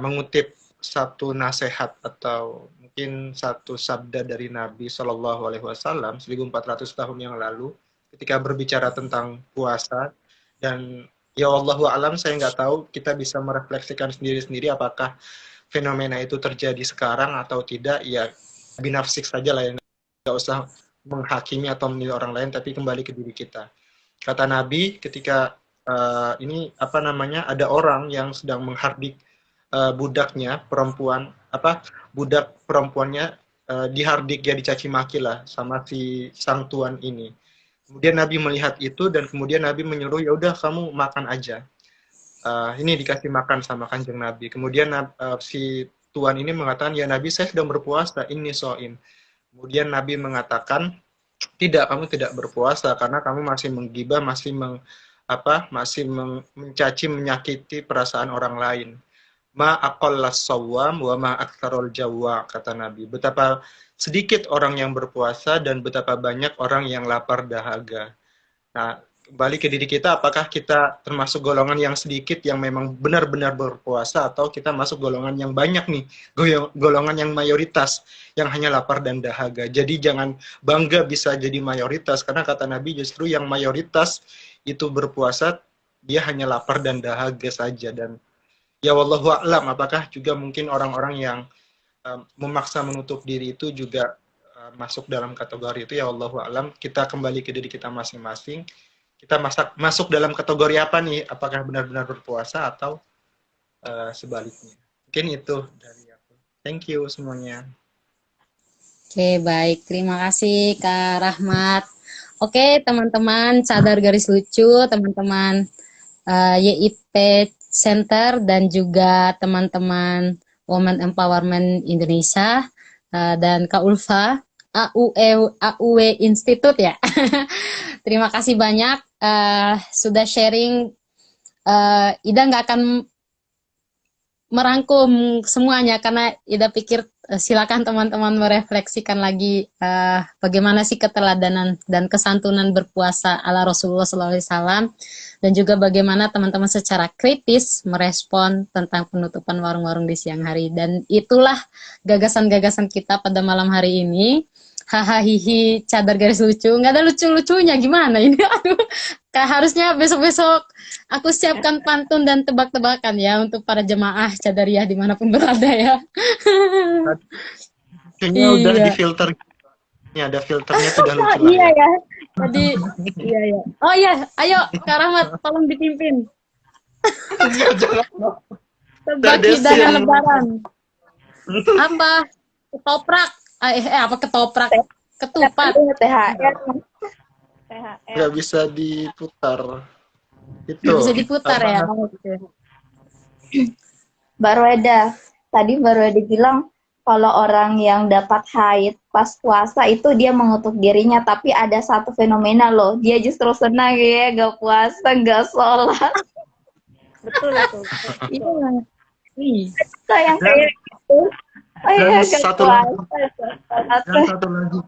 mengutip satu nasihat atau mungkin satu sabda dari Nabi Shallallahu Alaihi Wasallam 1400 tahun yang lalu ketika berbicara tentang puasa. Dan ya Allahu a'lam, saya nggak tahu, kita bisa merefleksikan sendiri-sendiri apakah fenomena itu terjadi sekarang atau tidak. Ya binafsik saja lah, yang nggak usah menghakimi atau menilai orang lain, tapi kembali ke diri kita. Kata Nabi ketika ada orang yang sedang menghardik budaknya perempuan, budak perempuannya dihardik, ya dicaci maki lah sama si sang tuan ini. Kemudian Nabi melihat itu dan kemudian Nabi menyuruh, ya udah kamu makan aja. Ini dikasih makan sama Kanjeng Nabi. Kemudian si tuan ini mengatakan, ya Nabi saya sedang berpuasa, ini soim. Kemudian Nabi mengatakan, tidak, kamu tidak berpuasa karena kamu masih menggibah, mencaci, menyakiti perasaan orang lain. Ma aqallas shawwam wa ma aktsarul jawwa, kata Nabi. Betapa sedikit orang yang berpuasa dan betapa banyak orang yang lapar dahaga. Nah, kembali ke diri kita, apakah kita termasuk golongan yang sedikit yang memang benar-benar berpuasa atau kita masuk golongan yang banyak nih, golongan yang mayoritas yang hanya lapar dan dahaga. Jadi jangan bangga bisa jadi mayoritas karena kata Nabi justru yang mayoritas itu berpuasa dia hanya lapar dan dahaga saja. Dan ya wallahu a'lam, apakah juga mungkin orang-orang yang memaksa menutup diri itu juga masuk dalam kategori itu, ya wallahu a'lam. Kita kembali ke diri kita masing-masing. Kita masuk dalam kategori apa nih? Apakah benar-benar berpuasa atau sebaliknya? Mungkin itu dari aku. Thank you semuanya. Oke, baik. Terima kasih Kak Rahmat. Oke, teman-teman Cadar Garis Lucu, teman-teman YIP Center, dan juga teman-teman Women Empowerment Indonesia, dan Kak Ulfa, AUW Institute ya. Terima kasih banyak sudah sharing. Ida nggak akan merangkum semuanya karena Ida pikir silakan teman-teman merefleksikan lagi bagaimana sih keteladanan dan kesantunan berpuasa ala Rasulullah SAW, dan juga bagaimana teman-teman secara kritis merespon tentang penutupan warung-warung di siang hari. Dan itulah gagasan-gagasan kita pada malam hari ini. Hahaha, Cadar Garis Lucu, nggak ada lucu-lucunya, gimana ini? Aduh, harusnya besok-besok aku siapkan pantun dan tebak-tebakan ya untuk para jemaah Cadariyah dimanapun berada ya. Kayaknya udah difilter. Ini ada filternya, sudah lucu lah. Iya ya. Jadi iya ya. Oh iya, ayo Kak Rahmat tolong dipimpin. Tebak hidangan lebaran. Apa? Ketoprak. Apa ketoprak? Ketupat. THR. Nggak bisa diputar. Itu. Nggak bisa diputar ya. Baru ada. Tadi baru ada bilang kalau orang yang dapat haid pas puasa itu dia mengutuk dirinya, tapi ada satu fenomena loh, dia justru senang ya, gak puasa, gak sholat. Betul itu. Iya. Itu yang kayak gitu. Oh iya, gak satu puasa. satu lagi.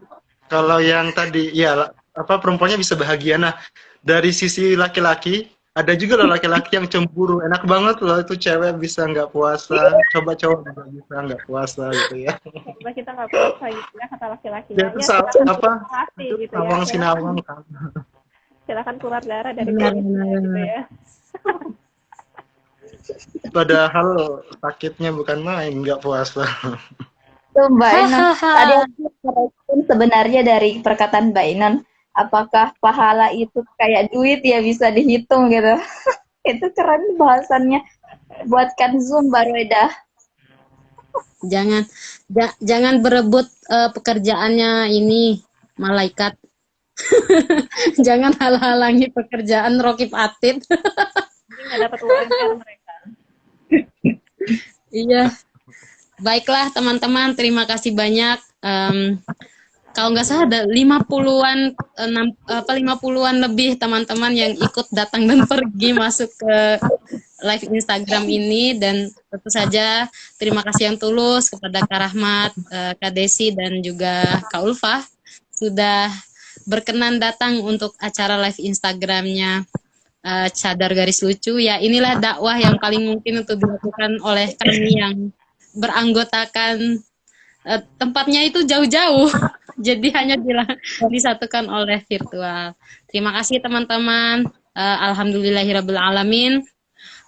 Kalau yang tadi, ya perempuannya bisa bahagia. Nah, dari sisi laki-laki, ada juga loh laki-laki yang cemburu. Enak banget loh itu cewek bisa nggak puasa. Coba cowok juga bisa nggak puasa gitu ya. Coba kita nggak puasa gitu ya, kata laki-laki. Ya, itu Gitu Nawang ya. Sinawang kan. Silakan keluar darah dari kulitnya gitu ya. Padahal sakitnya bukan main, nggak puasa. Tuh Mbak Inon, tadi aku merespon sebenarnya dari perkataan Mbak Inon, apakah pahala itu kayak duit ya bisa dihitung gitu. Itu keren bahasannya. Buatkan Zoom baru dah. Jangan berebut pekerjaannya ini malaikat. Jangan halang-halangi pekerjaan Rokib Atid. Jadi nggak dapat UMR mereka. Iya. Baiklah teman-teman, terima kasih banyak. Kalau nggak salah ada 50-an lebih teman-teman yang ikut datang dan pergi masuk ke live Instagram ini, dan tentu saja terima kasih yang tulus kepada Kak Rahmat, Kak Desi, dan juga Kak Ulfa sudah berkenan datang untuk acara live Instagramnya Cadar Garis Lucu. Ya, inilah dakwah yang paling mungkin untuk dilakukan oleh kami yang beranggotakan tempatnya itu jauh-jauh, jadi hanya disatukan oleh virtual. Terima kasih teman-teman. Alhamdulillahirabbil alamin.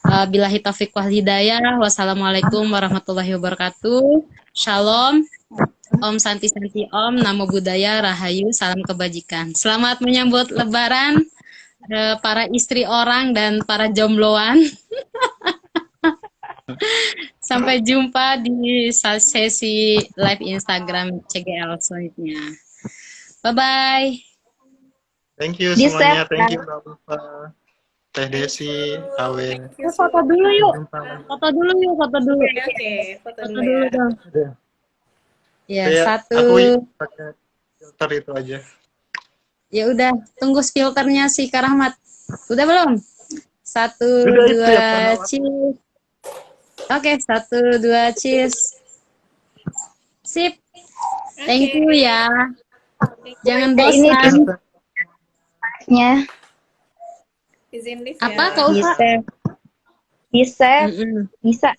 Billahi taufiq wal hidayah. Wassalamualaikum warahmatullahi wabarakatuh. Shalom. Om Santi Santi Om. Namo Buddhaya Rahayu. Salam kebajikan. Selamat menyambut Lebaran para istri orang dan para jombloan. Sampai jumpa di sesi live Instagram CGL selanjutnya. Bye-bye. Thank you semuanya. Thank you Mbak Ulfa, Teh Desi, Awe. Foto dulu yuk. Foto dulu. Oke, foto dulu ya. dong. Ya, Saya satu. Aku pakai filter itu aja. Ya udah, tunggu filternya si Kak Rahmat. Udah belum? Satu, Sudah itu ya, dua, Pak. cheese. Oke, satu, dua, cheese. Sip, thank Oke, you ya. Jangan Kayak ini bosan. nya izin live Apa, ya. Kak Ulfa? bisa Mm-mm. bisa.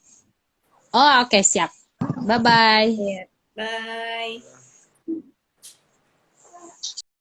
Oh, oke, siap. Bye-bye. Iya. Bye.